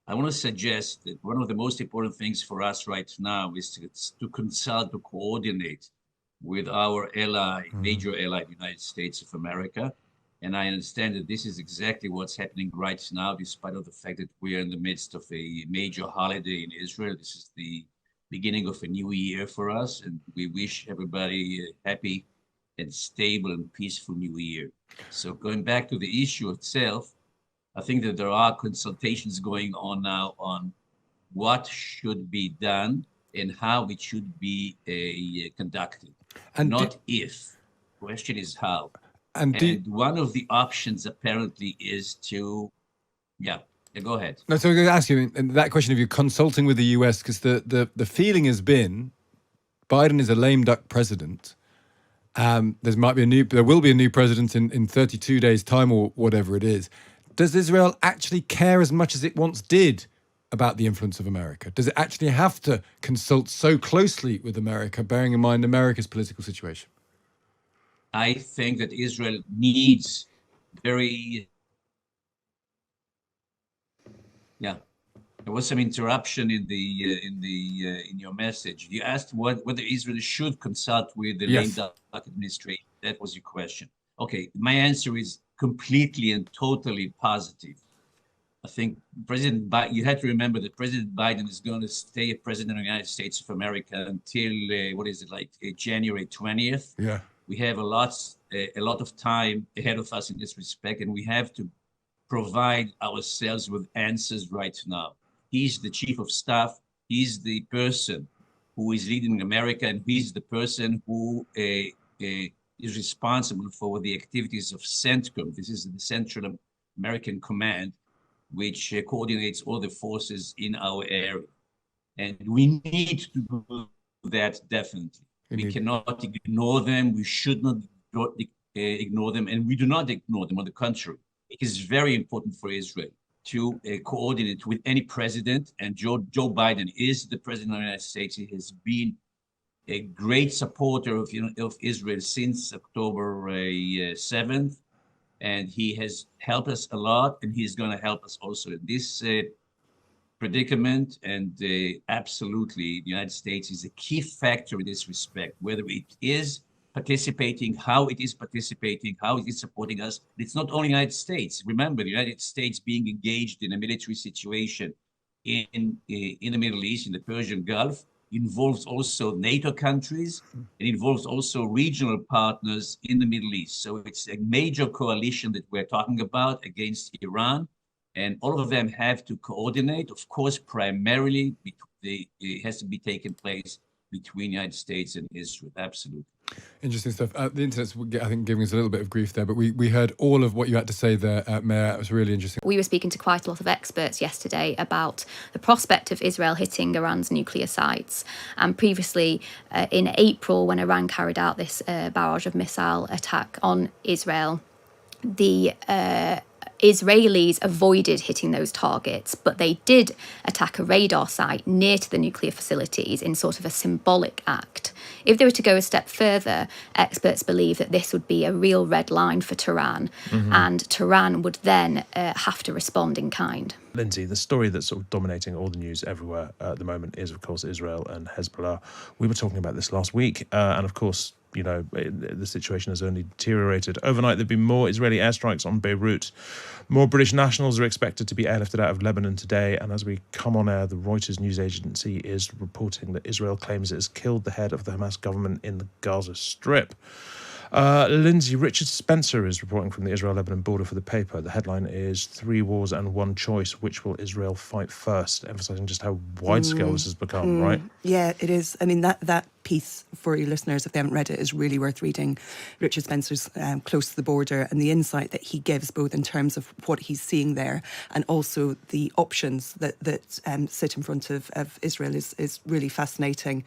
S9: I want to suggest that one of the most important things for us right now is to consult, to coordinate with our ally, major ally, the United States of America. And I understand that this is exactly what's happening right now, despite of the fact that we are in the midst of a major holiday in Israel. This is the beginning of a new year for us, and we wish everybody a happy and stable and peaceful new year. So going back to the issue itself, I think that there are consultations going on now on what should be done and how it should be conducted, and not if. The question is how. And one of the options apparently is to, go ahead.
S1: No, so I'm going to ask you that question of you consulting with the US, because the feeling has been Biden is a lame duck president. There will be a new president in 32 days' time or whatever it is. Does Israel actually care as much as it once did about the influence of America? Does it actually have to consult so closely with America, bearing in mind America's political situation?
S9: I think that Israel needs very, There was some interruption in your message. You asked whether Israel should consult with the lame
S1: Yes.
S9: duck administration. That was your question. Okay, my answer is completely and totally positive. I think you had to remember that President Biden is going to stay president of the United States of America until January 20th.
S1: Yeah.
S9: We have a lot of time ahead of us in this respect, and we have to provide ourselves with answers right now. He's the chief of staff. He's the person who is leading America, and he's the person who is responsible for the activities of CENTCOM. This is the Central American Command, which coordinates all the forces in our area. And we need to do that definitely.
S1: Indeed.
S9: We cannot ignore them. We should not ignore them, and we do not ignore them. On the contrary, it is very important for Israel to coordinate with any president, and Joe Biden is the president of the United States. He has been a great supporter of Israel since October 7th, and he has helped us a lot, and he's going to help us also in this predicament. And absolutely, the United States is a key factor in this respect, whether it is participating, how it is participating, how it is supporting us. It's not only the United States. Remember, the United States being engaged in a military situation in the Middle East, in the Persian Gulf, involves also NATO countries. It involves also regional partners in the Middle East. So it's a major coalition that we're talking about against Iran. And all of them have to coordinate. Of course, primarily, it has to be taking place between the United States and Israel. Absolutely.
S1: Interesting stuff. The internet's, I think, giving us a little bit of grief there, but we heard all of what you had to say there, Meir. It was really interesting.
S6: We were speaking to quite a lot of experts yesterday about the prospect of Israel hitting Iran's nuclear sites. And previously, in April, when Iran carried out this barrage of missile attack on Israel, the Israelis avoided hitting those targets, but they did attack a radar site near to the nuclear facilities in sort of a symbolic act. If they were to go a step further, experts believe that this would be a real red line for Tehran, and Tehran would then have to respond in kind.
S10: Lindsay, the story that's sort of dominating all the news everywhere at the moment is, of course, Israel and Hezbollah. We were talking about this last week, and of course, you know, the situation has only deteriorated. Overnight, there have been more Israeli airstrikes on Beirut. More British nationals are expected to be airlifted out of Lebanon today. And as we come on air, the Reuters news agency is reporting that Israel claims it has killed the head of the Hamas government in the Gaza Strip. Lindsay, Richard Spencer is reporting from the Israel-Lebanon border for the paper. The headline is 3 wars and 1 choice. Which will Israel fight first? Emphasising just how wide-scale this has become, right?
S11: Yeah, it is. I mean, that piece, for your listeners, if they haven't read it, is really worth reading. Richard Spencer's Close to the Border, and the insight that he gives, both in terms of what he's seeing there and also the options that sit in front of Israel is really fascinating.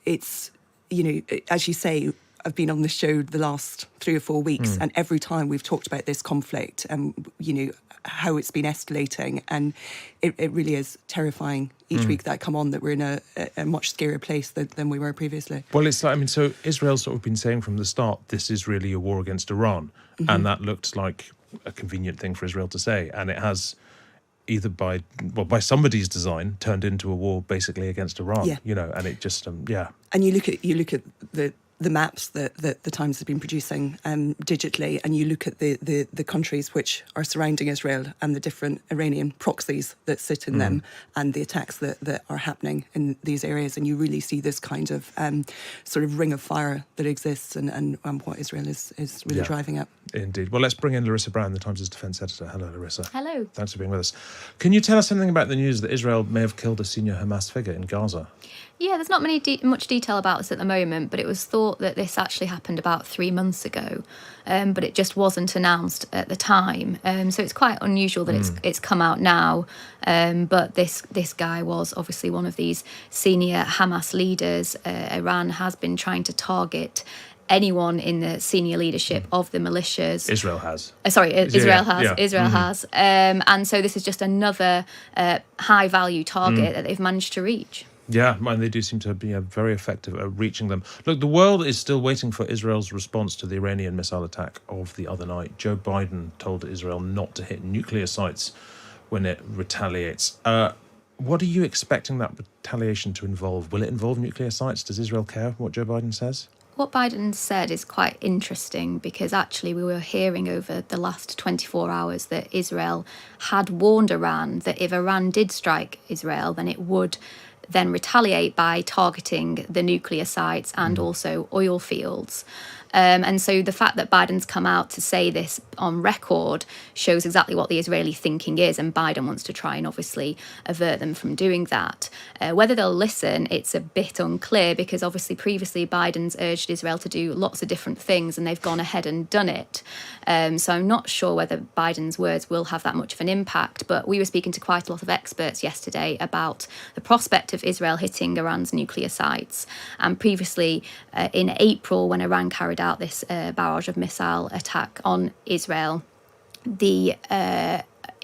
S11: It's, you know, as you say, I've been on the show the last 3 or 4 weeks, and every time we've talked about this conflict and, you know, how it's been escalating, and it really is terrifying each week that I come on that we're in a much scarier place than we were previously.
S10: Well, it's like, I mean, so Israel's sort of been saying from the start, this is really a war against Iran, and that looked like a convenient thing for Israel to say, and it has either by somebody's design turned into a war basically against Iran, you know, and it just, And
S11: you look at the maps that the Times has been producing digitally, and you look at the countries which are surrounding Israel and the different Iranian proxies that sit in them, and the attacks that are happening in these areas, and you really see this kind of sort of ring of fire that exists and what Israel is really driving at.
S10: Indeed. Well, let's bring in Larisa Brown, the Times' defence editor. Hello, Larisa.
S6: Hello.
S10: Thanks for being with us. Can you tell us something about the news that Israel may have killed a senior Hamas figure in Gaza?
S6: Yeah, there's not much detail about this at the moment, but it was thought that this actually happened about 3 months ago, but it just wasn't announced at the time. So it's quite unusual that it's come out now. But this guy was obviously one of these senior Hamas leaders. Iran has been trying to target anyone in the senior leadership of the militias.
S10: Israel has.
S6: Israel has. And so this is just another high-value target that they've managed to reach.
S10: Yeah, and they do seem to be very effective at reaching them. Look, the world is still waiting for Israel's response to the Iranian missile attack of the other night. Joe Biden told Israel not to hit nuclear sites when it retaliates. What are you expecting that retaliation to involve? Will it involve nuclear sites? Does Israel care what Joe Biden says?
S6: What Biden said is quite interesting because actually we were hearing over the last 24 hours that Israel had warned Iran that if Iran did strike Israel, then it would then retaliate by targeting the nuclear sites and also oil fields. And so the fact that Biden's come out to say this on record shows exactly what the Israeli thinking is, and Biden wants to try and obviously avert them from doing that. Whether they'll listen, it's a bit unclear because obviously previously Biden's urged Israel to do lots of different things and they've gone ahead and done it. So I'm not sure whether Biden's words will have that much of an impact, but we were speaking to quite a lot of experts yesterday about the prospect of Israel hitting Iran's nuclear sites. And previously in April, when Iran carried out this barrage of missile attack on Israel, the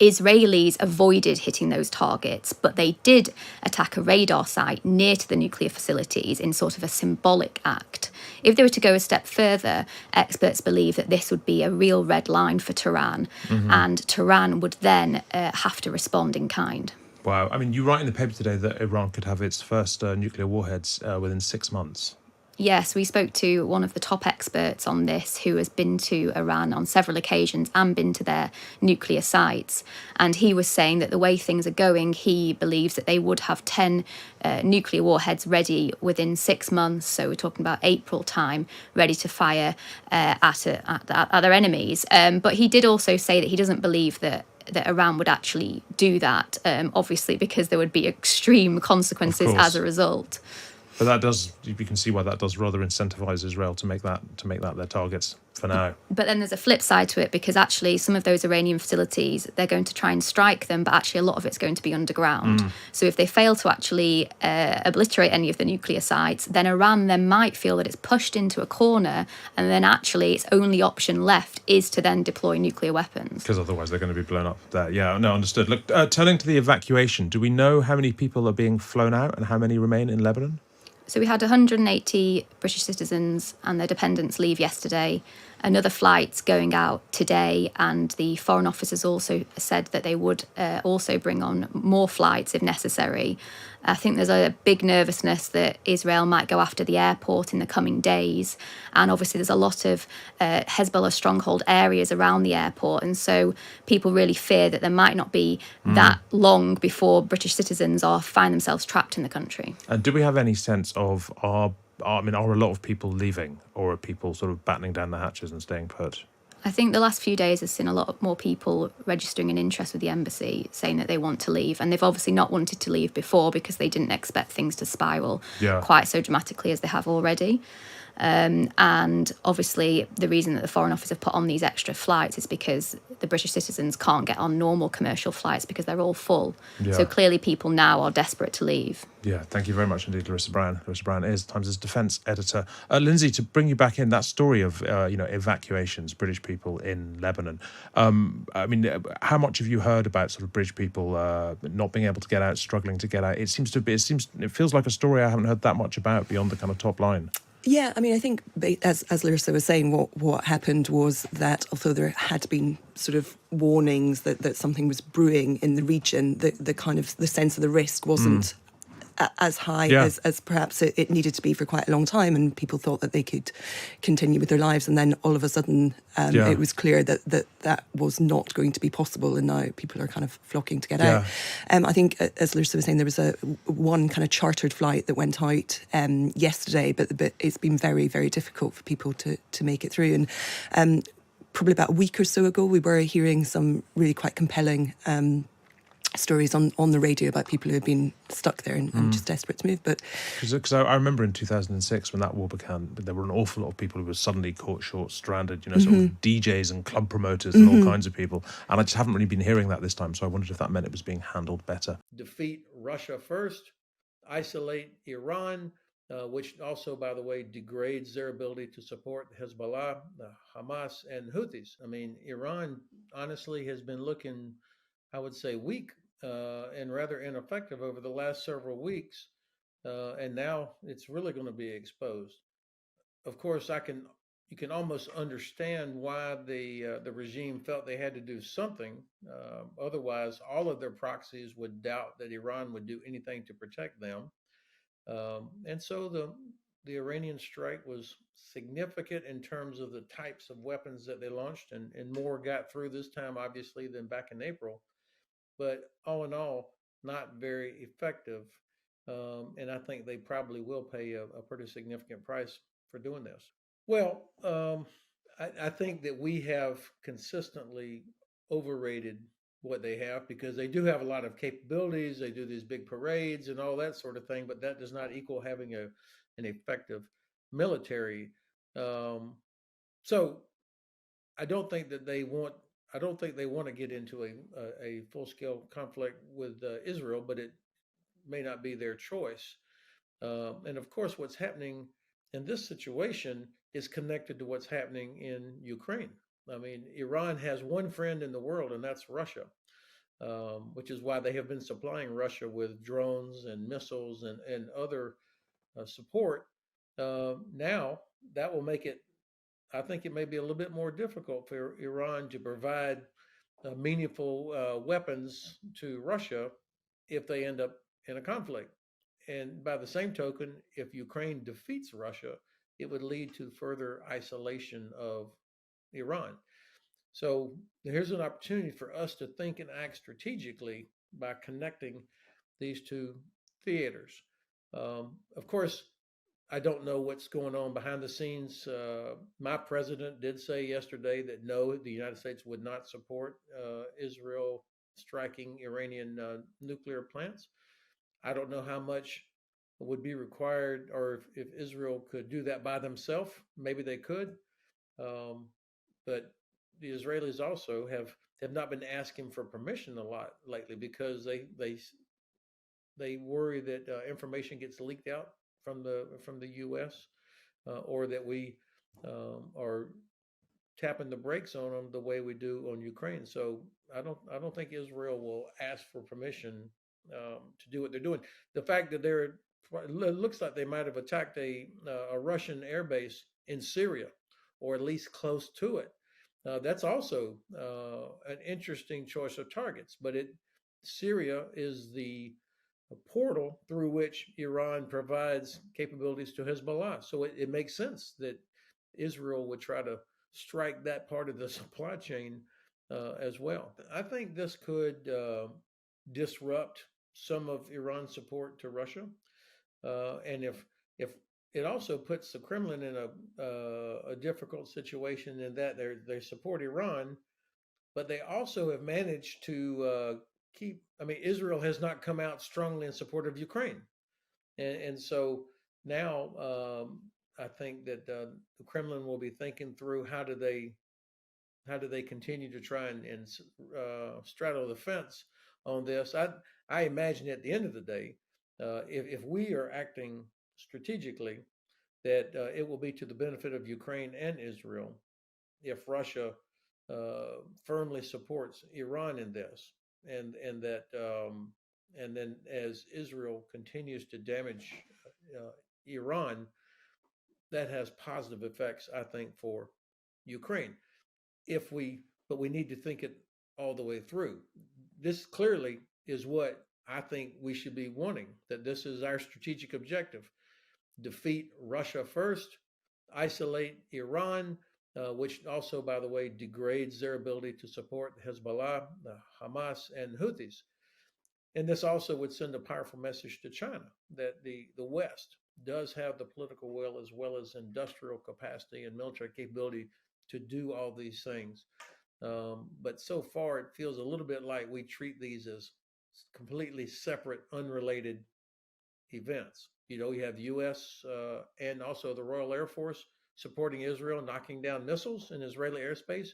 S6: Israelis avoided hitting those targets, but they did attack a radar site near to the nuclear facilities in sort of a symbolic act. If they were to go a step further, experts believe that this would be a real red line for Tehran, and Tehran would then have to respond in kind.
S10: Wow. I mean, you write in the paper today that Iran could have its first nuclear warheads within 6 months.
S6: Yes, we spoke to one of the top experts on this who has been to Iran on several occasions and been to their nuclear sites. And he was saying that the way things are going, he believes that they would have 10 nuclear warheads ready within 6 months. So we're talking about April time, ready to fire at their enemies. But he did also say that he doesn't believe that Iran would actually do that, obviously, because there would be extreme consequences as a result.
S10: But that does, you can see why that does rather incentivize Israel to make that their targets for now.
S6: But then there's a flip side to it, because actually some of those Iranian facilities, they're going to try and strike them, but actually a lot of it's going to be underground. So if they fail to actually obliterate any of the nuclear sites, then Iran then might feel that it's pushed into a corner, and then actually its only option left is to then deploy nuclear weapons.
S10: Because otherwise they're going to be blown up there. Yeah, no, understood. Look, turning to the evacuation, do we know how many people are being flown out and how many remain in Lebanon?
S6: So we had 180 British citizens and their dependents leave yesterday. Another flight going out today, and the Foreign Office has also said that they would also bring on more flights if necessary. I think there's a big nervousness that Israel might go after the airport in the coming days. And obviously there's a lot of Hezbollah stronghold areas around the airport. And so people really fear that there might not be that long before British citizens find themselves trapped in the country.
S10: And do we have any sense of are a lot of people leaving, or are people sort of battening down the hatches and staying put?
S6: I think the last few days has seen a lot more people registering an interest with the embassy, saying that they want to leave. And they've obviously not wanted to leave before because they didn't expect things to spiral quite so dramatically as they have already. And obviously the reason that the Foreign Office have put on these extra flights is because the British citizens can't get on normal commercial flights because they're all full. So clearly people now are desperate to leave. Yeah,
S10: thank you very much indeed, Larisa Brown. Larisa Brown is Times' defence editor. Lindsay, to bring you back in, that story of evacuations, British people in Lebanon. How much have you heard about sort of British people not being able to get out, struggling to get out? It feels like a story I haven't heard that much about beyond the kind of top line.
S11: Yeah, I mean, I think as Larisa was saying, what happened was that although there had been sort of warnings that something was brewing in the region, the kind of the sense of the risk wasn't as high as perhaps it needed to be for quite a long time, and people thought that they could continue with their lives, and then all of a sudden it was clear that was not going to be possible, and now people are kind of flocking to get out. I think, as Larisa was saying, there was one kind of chartered flight that went out yesterday, but it's been very, very difficult for people to make it through. And probably about a week or so ago, we were hearing some really quite compelling stories on the radio about people who had been stuck there and just desperate to move. But
S10: because I remember in 2006 when that war began, there were an awful lot of people who were suddenly caught short, stranded, sort of DJs and club promoters and all kinds of people. And I just haven't really been hearing that this time. So I wondered if that meant it was being handled better.
S12: Defeat Russia first, isolate Iran, which also, by the way, degrades their ability to support Hezbollah, Hamas, and Houthis. I mean, Iran honestly has been looking, I would say, weak and rather ineffective over the last several weeks. And now it's really going to be exposed. Of course, I can you can almost understand why the regime felt they had to do something. Otherwise, all of their proxies would doubt that Iran would do anything to protect them. And so the Iranian strike was significant in terms of the types of weapons that they launched, and more got through this time, obviously, than back in April. But all in all, not very effective. And I think they probably will pay a pretty significant price for doing this. Well, I think that we have consistently overrated what they have, because they do have a lot of capabilities. They do these big parades and all that sort of thing, but that does not equal having an effective military. So I don't think that they want. I don't think they want to get into a full scale conflict with Israel, but it may not be their choice. And of course, what's happening in this situation is connected to what's happening in Ukraine. I mean, Iran has one friend in the world, and that's Russia, which is why they have been supplying Russia with drones and missiles and other support. Now, that will make it, I think it may be a little bit more difficult for Iran to provide meaningful weapons to Russia if they end up in a conflict. And by the same token, if Ukraine defeats Russia, it would lead to further isolation of Iran. So here's an opportunity for us to think and act strategically by connecting these two theaters. Of course, I don't know what's going on behind the scenes. My president did say yesterday that no, the United States would not support Israel striking Iranian nuclear plants. I don't know how much would be required, or if Israel could do that by themselves. Maybe they could, but the Israelis also have not been asking for permission a lot lately, because they worry that information gets leaked out from the U.S. Or that we are tapping the brakes on them the way we do on Ukraine. So I don't think Israel will ask for permission to do what they're doing. The fact that it looks like they might have attacked a Russian airbase in Syria, or at least close to it. That's also an interesting choice of targets. But Syria is the portal through which Iran provides capabilities to Hezbollah. So it makes sense that Israel would try to strike that part of the supply chain as well. I think this could disrupt some of Iran's support to Russia, and if it also puts the Kremlin in a difficult situation, in that they support Iran, but they also have managed to keep. I mean, Israel has not come out strongly in support of Ukraine, and so now I think that the Kremlin will be thinking through how do they continue to try and straddle the fence on this. I imagine at the end of the day, if we are acting strategically, that it will be to the benefit of Ukraine and Israel if Russia firmly supports Iran in this, and then as Israel continues to damage Iran, that has positive effects, I think, for Ukraine. But we need to think it all the way through. This clearly is what I think we should be wanting, that this is our strategic objective: defeat Russia first, isolate Iran, which also, by the way, degrades their ability to support Hezbollah, Hamas, and Houthis. And this also would send a powerful message to China that the West does have the political will, as well as industrial capacity and military capability, to do all these things. But so far, it feels a little bit like we treat these as completely separate, unrelated events. You know, you have the U.S. And also the Royal Air Force supporting Israel, knocking down missiles in Israeli airspace,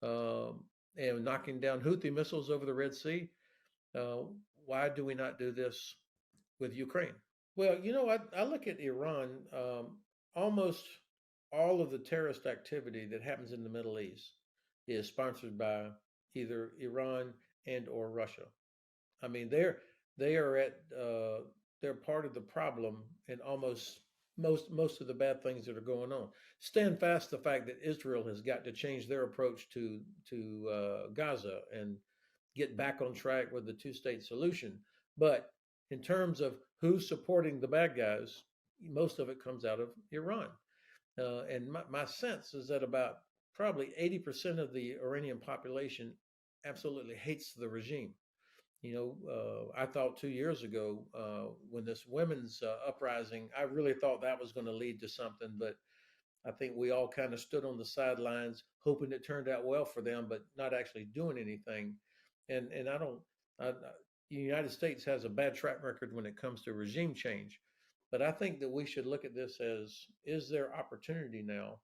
S12: and knocking down Houthi missiles over the Red Sea. Why do we not do this with Ukraine? Well, you know, I look at Iran. Almost all of the terrorist activity that happens in the Middle East is sponsored by either Iran and or Russia. I mean, they're part of the problem in almost most of the bad things that are going on. Stand fast the fact that Israel has got to change their approach to Gaza and get back on track with the two-state solution. But in terms of who's supporting the bad guys, most of it comes out of Iran. And my sense is that about probably 80% of the Iranian population absolutely hates the regime. I thought 2 years ago when this women's uprising, I really thought that was going to lead to something, but I think we all kind of stood on the sidelines hoping it turned out well for them, but not actually doing anything. And the United States has a bad track record when it comes to regime change. But I think that we should look at this as, is there opportunity now?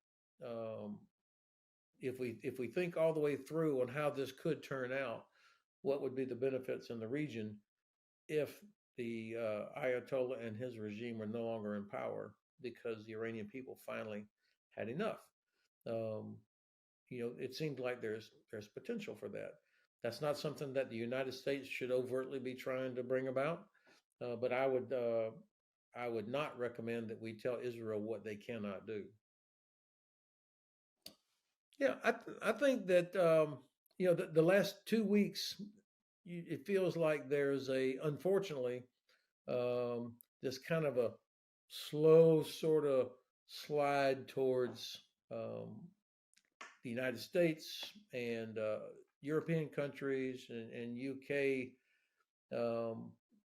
S12: If we think all the way through on how this could turn out, what would be the benefits in the region if the Ayatollah and his regime were no longer in power because the Iranian people finally had enough? It seems like there's potential for that. That's not something that the United States should overtly be trying to bring about, but I would not recommend that we tell Israel what they cannot do. Yeah, I think that the last 2 weeks, it feels like there's unfortunately this kind of a slow sort of slide towards the United States and European countries and UK.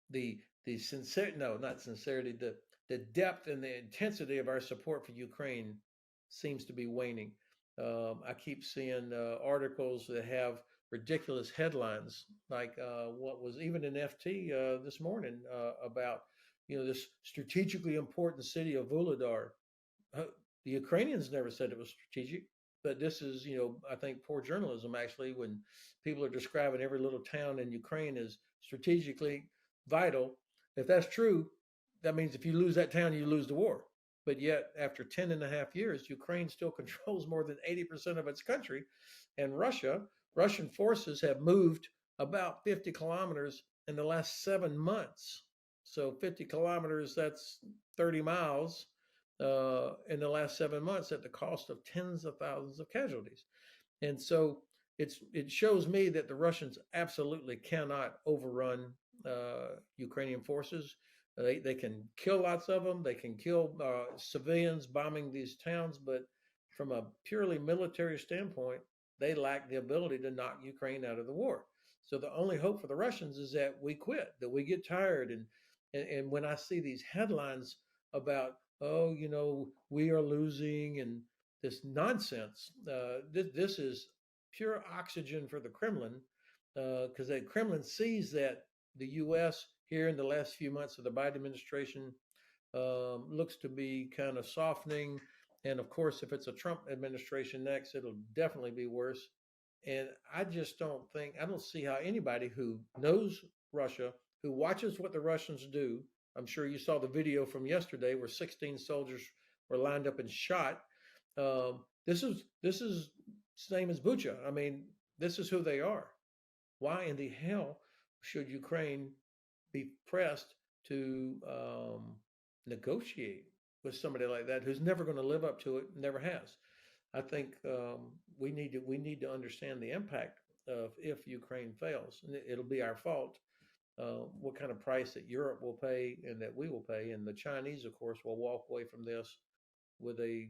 S12: The sincerity, no, not sincerity, the depth and the intensity of our support for Ukraine seems to be waning. I keep seeing articles that have ridiculous headlines, like what was even in FT this morning about this strategically important city of Vuhledar. The Ukrainians never said it was strategic, but this is I think poor journalism actually when people are describing every little town in Ukraine as strategically vital. If that's true, that means if you lose that town, you lose the war. But yet, after 10 and a half years, Ukraine still controls more than 80% of its country. And Russian forces have moved about 50 kilometers in the last 7 months. So 50 kilometers, that's 30 miles in the last 7 months at the cost of tens of thousands of casualties. And so it shows me that the Russians absolutely cannot overrun Ukrainian forces. They can kill lots of them. They can kill civilians bombing these towns, but from a purely military standpoint, they lack the ability to knock Ukraine out of the war. So the only hope for the Russians is that we quit, that we get tired. And when I see these headlines about, we are losing and this nonsense, this is pure oxygen for the Kremlin, because the Kremlin sees that the U.S. here in the last few months of the Biden administration looks to be kind of softening. And of course, if it's a Trump administration next, it'll definitely be worse. And I just don't see how anybody who knows Russia, who watches what the Russians do, I'm sure you saw the video from yesterday where 16 soldiers were lined up and shot. This is same as Bucha. I mean, this is who they are. Why in the hell should Ukraine be pressed to negotiate with somebody like that who's never going to live up to it, never has? I think we need to understand the impact of if Ukraine fails, and it'll be our fault. What kind of price that Europe will pay and that we will pay, and the Chinese, of course, will walk away from this with a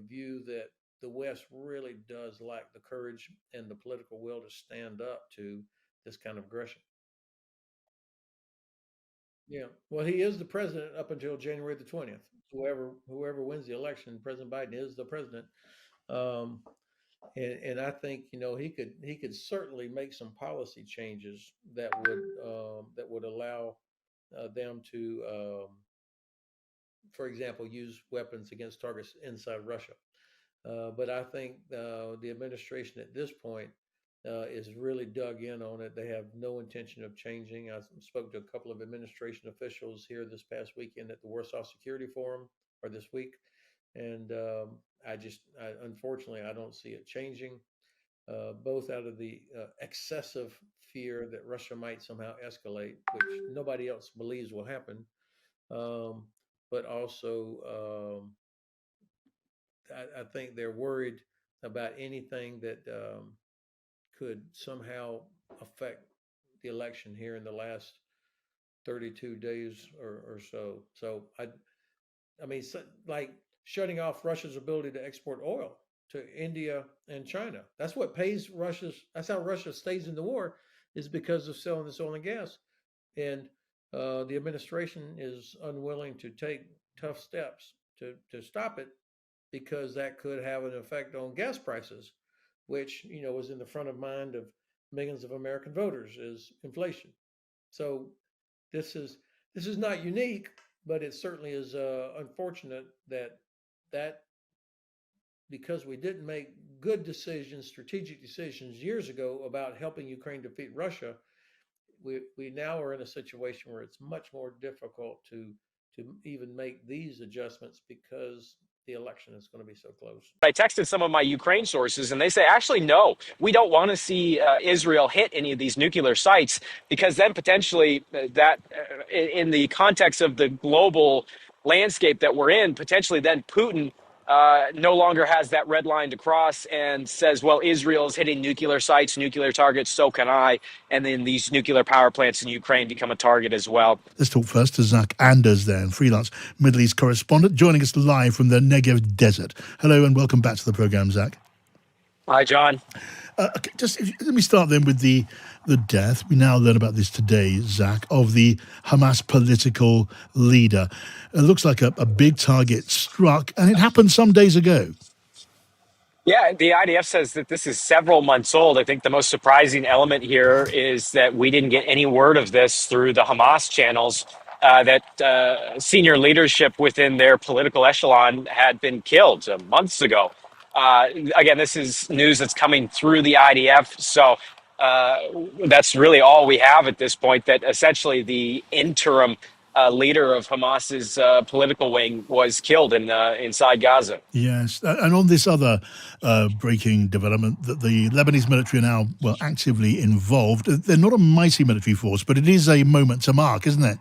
S12: view that the West really does lack the courage and the political will to stand up to this kind of aggression. Yeah, well, he is the president up until January the 20th. Whoever wins the election, President Biden is the president. And I think he could certainly make some policy changes that would allow them to, for example, use weapons against targets inside Russia. But I think the administration at this point is really dug in on it. They have no intention of changing. I spoke to a couple of administration officials here this past weekend at the Warsaw Security Forum, or this week, and unfortunately, I don't see it changing, both out of the excessive fear that Russia might somehow escalate, which nobody else believes will happen, but also I think they're worried about anything that could somehow affect the election here in the last 32 days or so. So I mean, like shutting off Russia's ability to export oil to India and China. That's what pays that's how Russia stays in the war, is because of selling this oil and gas. And the administration is unwilling to take tough steps to stop it, because that could have an effect on gas prices, which, is in the front of mind of millions of American voters, is inflation. So this is not unique, but it certainly is unfortunate that because we didn't make good decisions, strategic decisions years ago about helping Ukraine defeat Russia, we now are in a situation where it's much more difficult to even make these adjustments, because the election is going to be so close.
S13: I texted some of my Ukraine sources, and they say, actually, no, we don't want to see Israel hit any of these nuclear sites, because then potentially in the context of the global landscape that we're in, potentially then Putin no longer has that red line to cross and says, well, Israel is hitting nuclear sites, nuclear targets, so can I. And then these nuclear power plants in Ukraine become a target as well.
S14: Let's talk first to Zach Anders there, freelance Middle East correspondent, joining us live from the Negev Desert. Hello and welcome back to the programme, Zach.
S13: Hi, John.
S14: Let me start then with the death. We now learn about this today, Zach, of the Hamas political leader. It looks like a big target struck, and it happened some days ago.
S13: Yeah, the IDF says that this is several months old. I think the most surprising element here is that we didn't get any word of this through the Hamas channels, that senior leadership within their political echelon had been killed months ago. Again, this is news that's coming through the IDF, so that's really all we have at this point, that essentially the interim leader of Hamas's political wing was killed inside Gaza.
S14: Yes, and on this other breaking development, that the Lebanese military are now, actively involved. They're not a mighty military force, but it is a moment to mark, isn't it?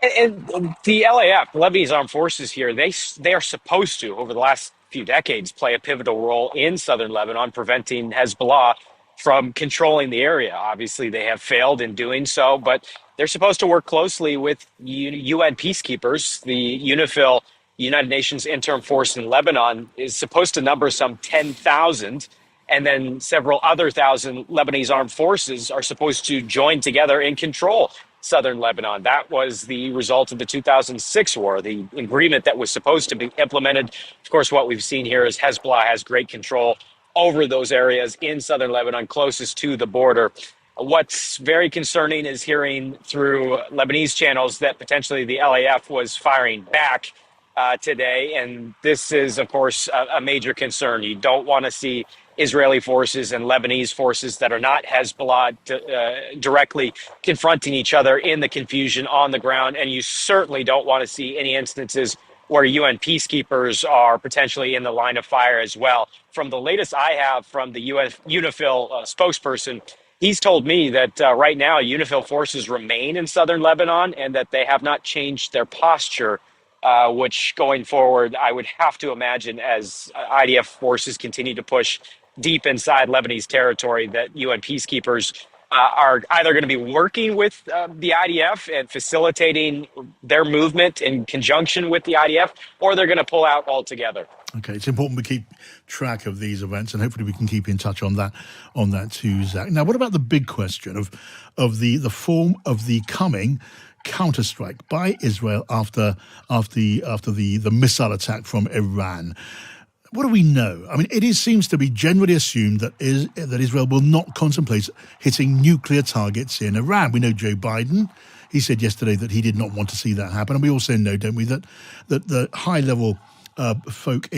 S13: And the LAF, the Lebanese Armed Forces here, they are supposed to, over the last few decades, play a pivotal role in southern Lebanon, preventing Hezbollah from controlling the area. Obviously, they have failed in doing so, but they're supposed to work closely with UN peacekeepers. The UNIFIL, United Nations Interim Force in Lebanon, is supposed to number some 10,000, and then several other thousand Lebanese armed forces are supposed to join together and control southern Lebanon. That was the result of the 2006 war, the agreement that was supposed to be implemented. Of course, what we've seen here is Hezbollah has great control over those areas in southern Lebanon closest to the border. What's very concerning is hearing through Lebanese channels that potentially the LAF was firing back today. And this is, of course, a major concern. You don't want to see Israeli forces and Lebanese forces that are not Hezbollah directly confronting each other in the confusion on the ground. And you certainly don't want to see any instances where UN peacekeepers are potentially in the line of fire as well. From the latest I have from the UNIFIL spokesperson, he's told me that right now UNIFIL forces remain in southern Lebanon and that they have not changed their posture, which going forward, I would have to imagine as IDF forces continue to push deep inside Lebanese territory, that UN peacekeepers are either going to be working with the IDF and facilitating their movement in conjunction with the IDF, or they're going to pull out altogether.
S14: Okay, it's important we keep track of these events, and hopefully we can keep in touch on that too, Zach. Now, what about the big question of the form of the coming counterstrike by Israel after the missile attack from Iran? What do we know? I mean, seems to be generally assumed that Israel will not contemplate hitting nuclear targets in Iran. We know Joe Biden, he said yesterday that he did not want to see that happen. And we also know, don't we, that the high-level folk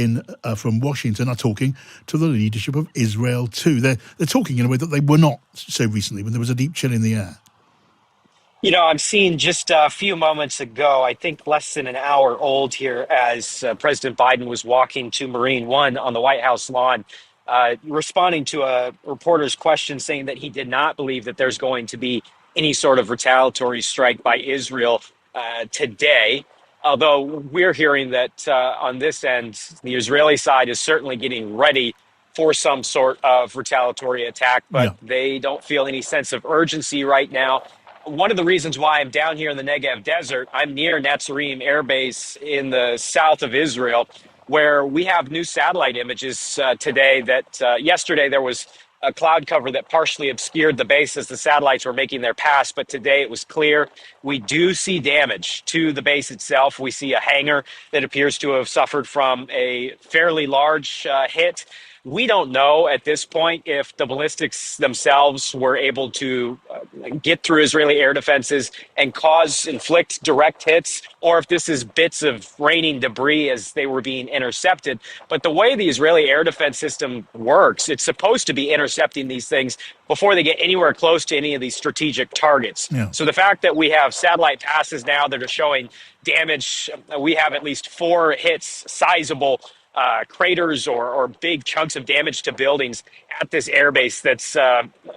S14: from Washington are talking to the leadership of Israel too. They're talking in a way that they were not so recently, when there was a deep chill in the air.
S13: You know, I'm seeing just a few moments ago, I think less than an hour old here, as President Biden was walking to Marine One on the White House lawn, responding to a reporter's question, saying that he did not believe that there's going to be any sort of retaliatory strike by Israel today. Although we're hearing that on this end, the Israeli side is certainly getting ready for some sort of retaliatory attack, but they don't feel any sense of urgency right now. One of the reasons why I'm down here in the Negev desert, I'm near Netzarim Air Base in the south of Israel, where we have new satellite images today that yesterday there was a cloud cover that partially obscured the base as the satellites were making their pass, but today it was clear. We do see damage to the base itself. We see a hangar that appears to have suffered from a fairly large hit. We don't know at this point if the ballistics themselves were able to get through Israeli air defenses and inflict direct hits, or if this is bits of raining debris as they were being intercepted. But the way the Israeli air defense system works, it's supposed to be intercepting these things before they get anywhere close to any of these strategic targets. So the fact that we have satellite passes now that are showing damage, we have at least 4 hits, sizable craters or big chunks of damage to buildings at this airbase that's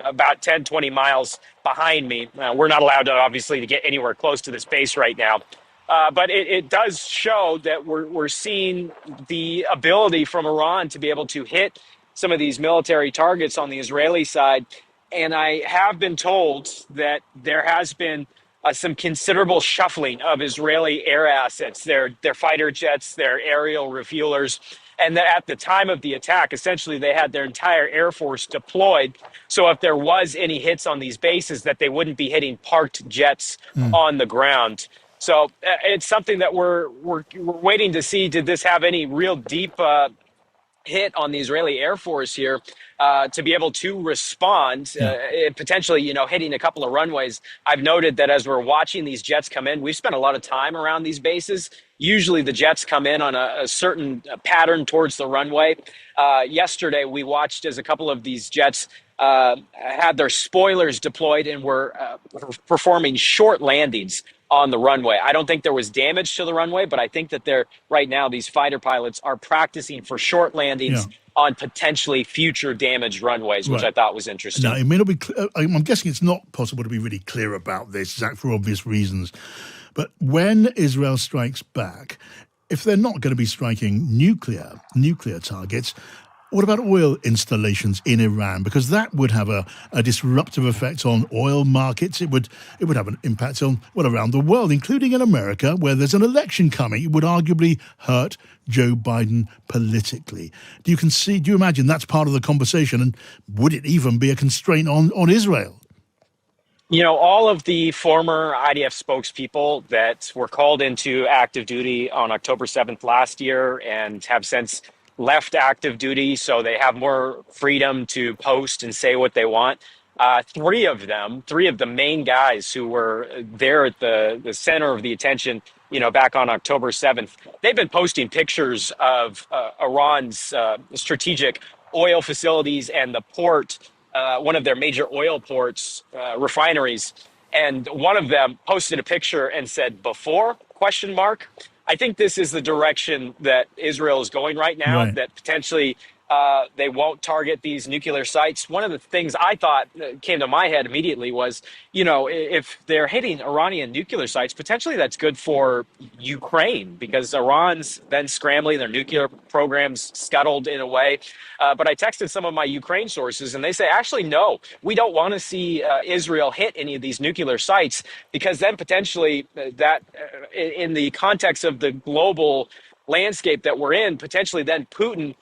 S13: about 10, 20 miles behind me. We're not allowed to, obviously, to get anywhere close to this base right now. But it does show that we're seeing the ability from Iran to be able to hit some of these military targets on the Israeli side. And I have been told that there has been some considerable shuffling of Israeli air assets, their fighter jets, their aerial refuelers, and that at the time of the attack, essentially they had their entire air force deployed. So if there was any hits on these bases, that they wouldn't be hitting parked jets on the ground. So it's something that we're waiting to see. Did this have any real deep hit on the Israeli Air Force here to be able to respond, potentially, hitting a couple of runways? I've noted that as we're watching these jets come in, we've spent a lot of time around these bases. Usually the jets come in on a certain pattern towards the runway. Yesterday, we watched as a couple of these jets had their spoilers deployed and were performing short landings on the runway. I don't think there was damage to the runway, but I think that right now these fighter pilots are practicing for short landings on potentially future damaged runways, which I thought was interesting.
S14: Now, it may not be I'm guessing it's not possible to be really clear about this, Zach, for obvious reasons. But when Israel strikes back, if they're not going to be striking nuclear targets, what about oil installations in Iran? Because that would have a disruptive effect on oil markets. It would have an impact on, around the world, including in America, where there's an election coming. It would arguably hurt Joe Biden politically. Do you imagine that's part of the conversation? And would it even be a constraint on Israel?
S13: All of the former IDF spokespeople that were called into active duty on October 7th last year and have since left active duty, so they have more freedom to post and say what they want. Three of the main guys who were there at the center of the attention, back on October 7th, they've been posting pictures of Iran's strategic oil facilities and the port, one of their major oil ports, refineries. And one of them posted a picture and said, "Before?" ? I think this is the direction that Israel is going right now, that potentially they won't target these nuclear sites. One of the things I thought came to my head immediately was, if they're hitting Iranian nuclear sites, potentially that's good for Ukraine, because Iran's been scrambling, their nuclear programs scuttled in a way. But I texted some of my Ukraine sources and they say, actually, no, we don't want to see Israel hit any of these nuclear sites, because then potentially that in the context of the global landscape that we're in, potentially then Putin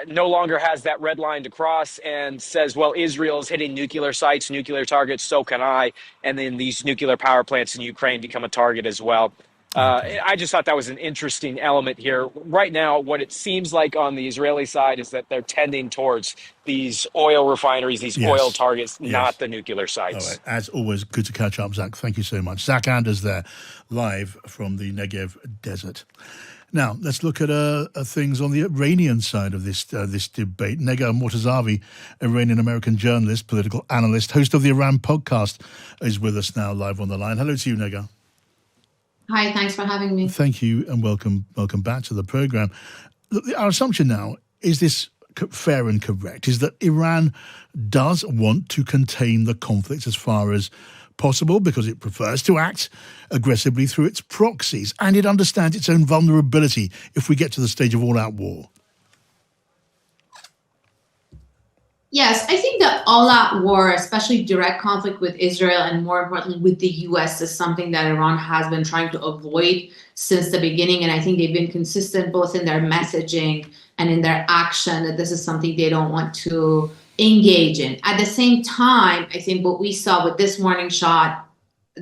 S13: no longer has that red line to cross and says, well, Israel is hitting nuclear sites, nuclear targets, so can I. And then these nuclear power plants in Ukraine become a target as well. I just thought that was an interesting element here. Right now, what it seems like on the Israeli side is that they're tending towards these oil refineries, these oil targets, not the nuclear sites.
S14: All right. As always, good to catch up, Zach. Thank you so much. Zach Anders there, live from the Negev desert. Now, let's look at things on the Iranian side of this debate. Nega Mortazavi, Iranian-American journalist, political analyst, host of the Iran podcast, is with us now live on the line. Hello to you, Nega.
S15: Hi, thanks for having me.
S14: Thank you, and welcome back to the program. Look, our assumption now is this fair and correct, is that Iran does want to contain the conflict as far as possible because it prefers to act aggressively through its proxies, and it understands its own vulnerability if we get to the stage of all-out war.
S15: Yes, I think the all-out war, especially direct conflict with Israel and more importantly with the US, is something that Iran has been trying to avoid since the beginning. And I think they've been consistent both in their messaging and in their action that this is something they don't want to engage in. At the same time, I think what we saw with this warning shot,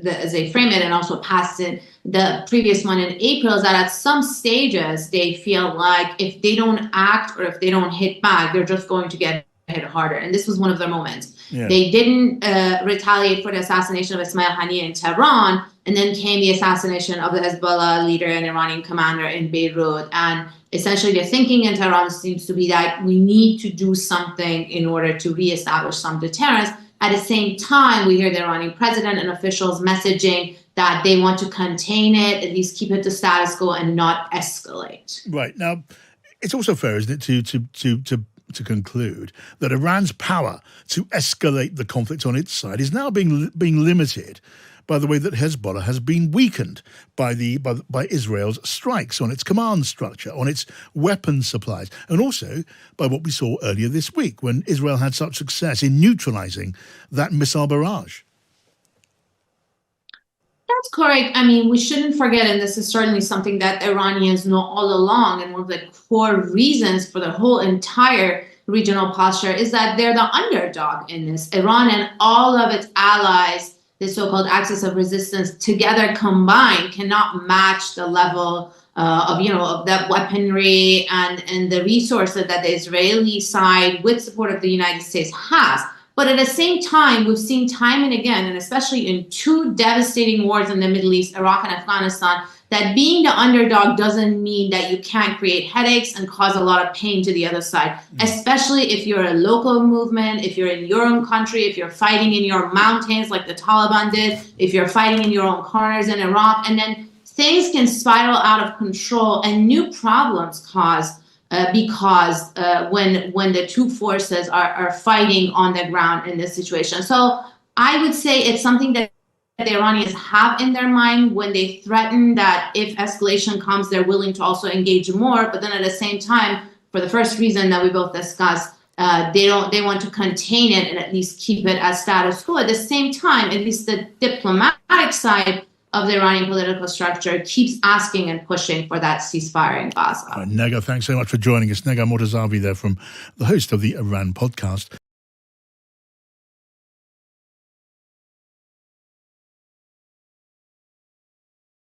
S15: as they frame it, and also past it, the previous one in April, is that at some stages they feel like if they don't act or if they don't hit back, they're just going to get hit harder. And this was one of their moments. Yeah. They didn't retaliate for the assassination of Ismail Haniyeh in Tehran, and then came the assassination of the Hezbollah leader and Iranian commander in Beirut. And essentially the thinking in Tehran seems to be that we need to do something in order to reestablish some deterrence. At the same time, we hear the Iranian president and officials messaging that they want to contain it, at least keep it to status quo and not escalate.
S14: Right. Now, it's also fair, isn't it, to conclude that Iran's power to escalate the conflict on its side is now being limited by the way that Hezbollah has been weakened by Israel's strikes on its command structure, on its weapons supplies, and also by what we saw earlier this week when Israel had such success in neutralizing that missile barrage.
S15: That's correct. I mean, we shouldn't forget, and this is certainly something that Iranians know all along, and one of the core reasons for the whole entire regional posture is that they're the underdog in this. Iran and all of its allies, the so-called axis of resistance, together combined cannot match the level of that weaponry and the resources that the Israeli side, with support of the United States, has. But at the same time, we've seen time and again, and especially in two devastating wars in the Middle East, Iraq and Afghanistan, that being the underdog doesn't mean that you can't create headaches and cause a lot of pain to the other side, especially if you're a local movement, if you're in your own country, if you're fighting in your mountains like the Taliban did, if you're fighting in your own corners in Iraq, and then things can spiral out of control and new problems because when the two forces are fighting on the ground in this situation. So I would say it's something that the Iranians have in their mind when they threaten that if escalation comes, they're willing to also engage more. But then at the same time, for the first reason that we both discussed, they want to contain it and at least keep it as status quo. At the same time, at least the diplomatic side of the Iranian political structure keeps asking and pushing for that ceasefire in Gaza.
S14: Nega, thanks so much for joining us. Nega Mortazavi there, from the host of the Iran podcast.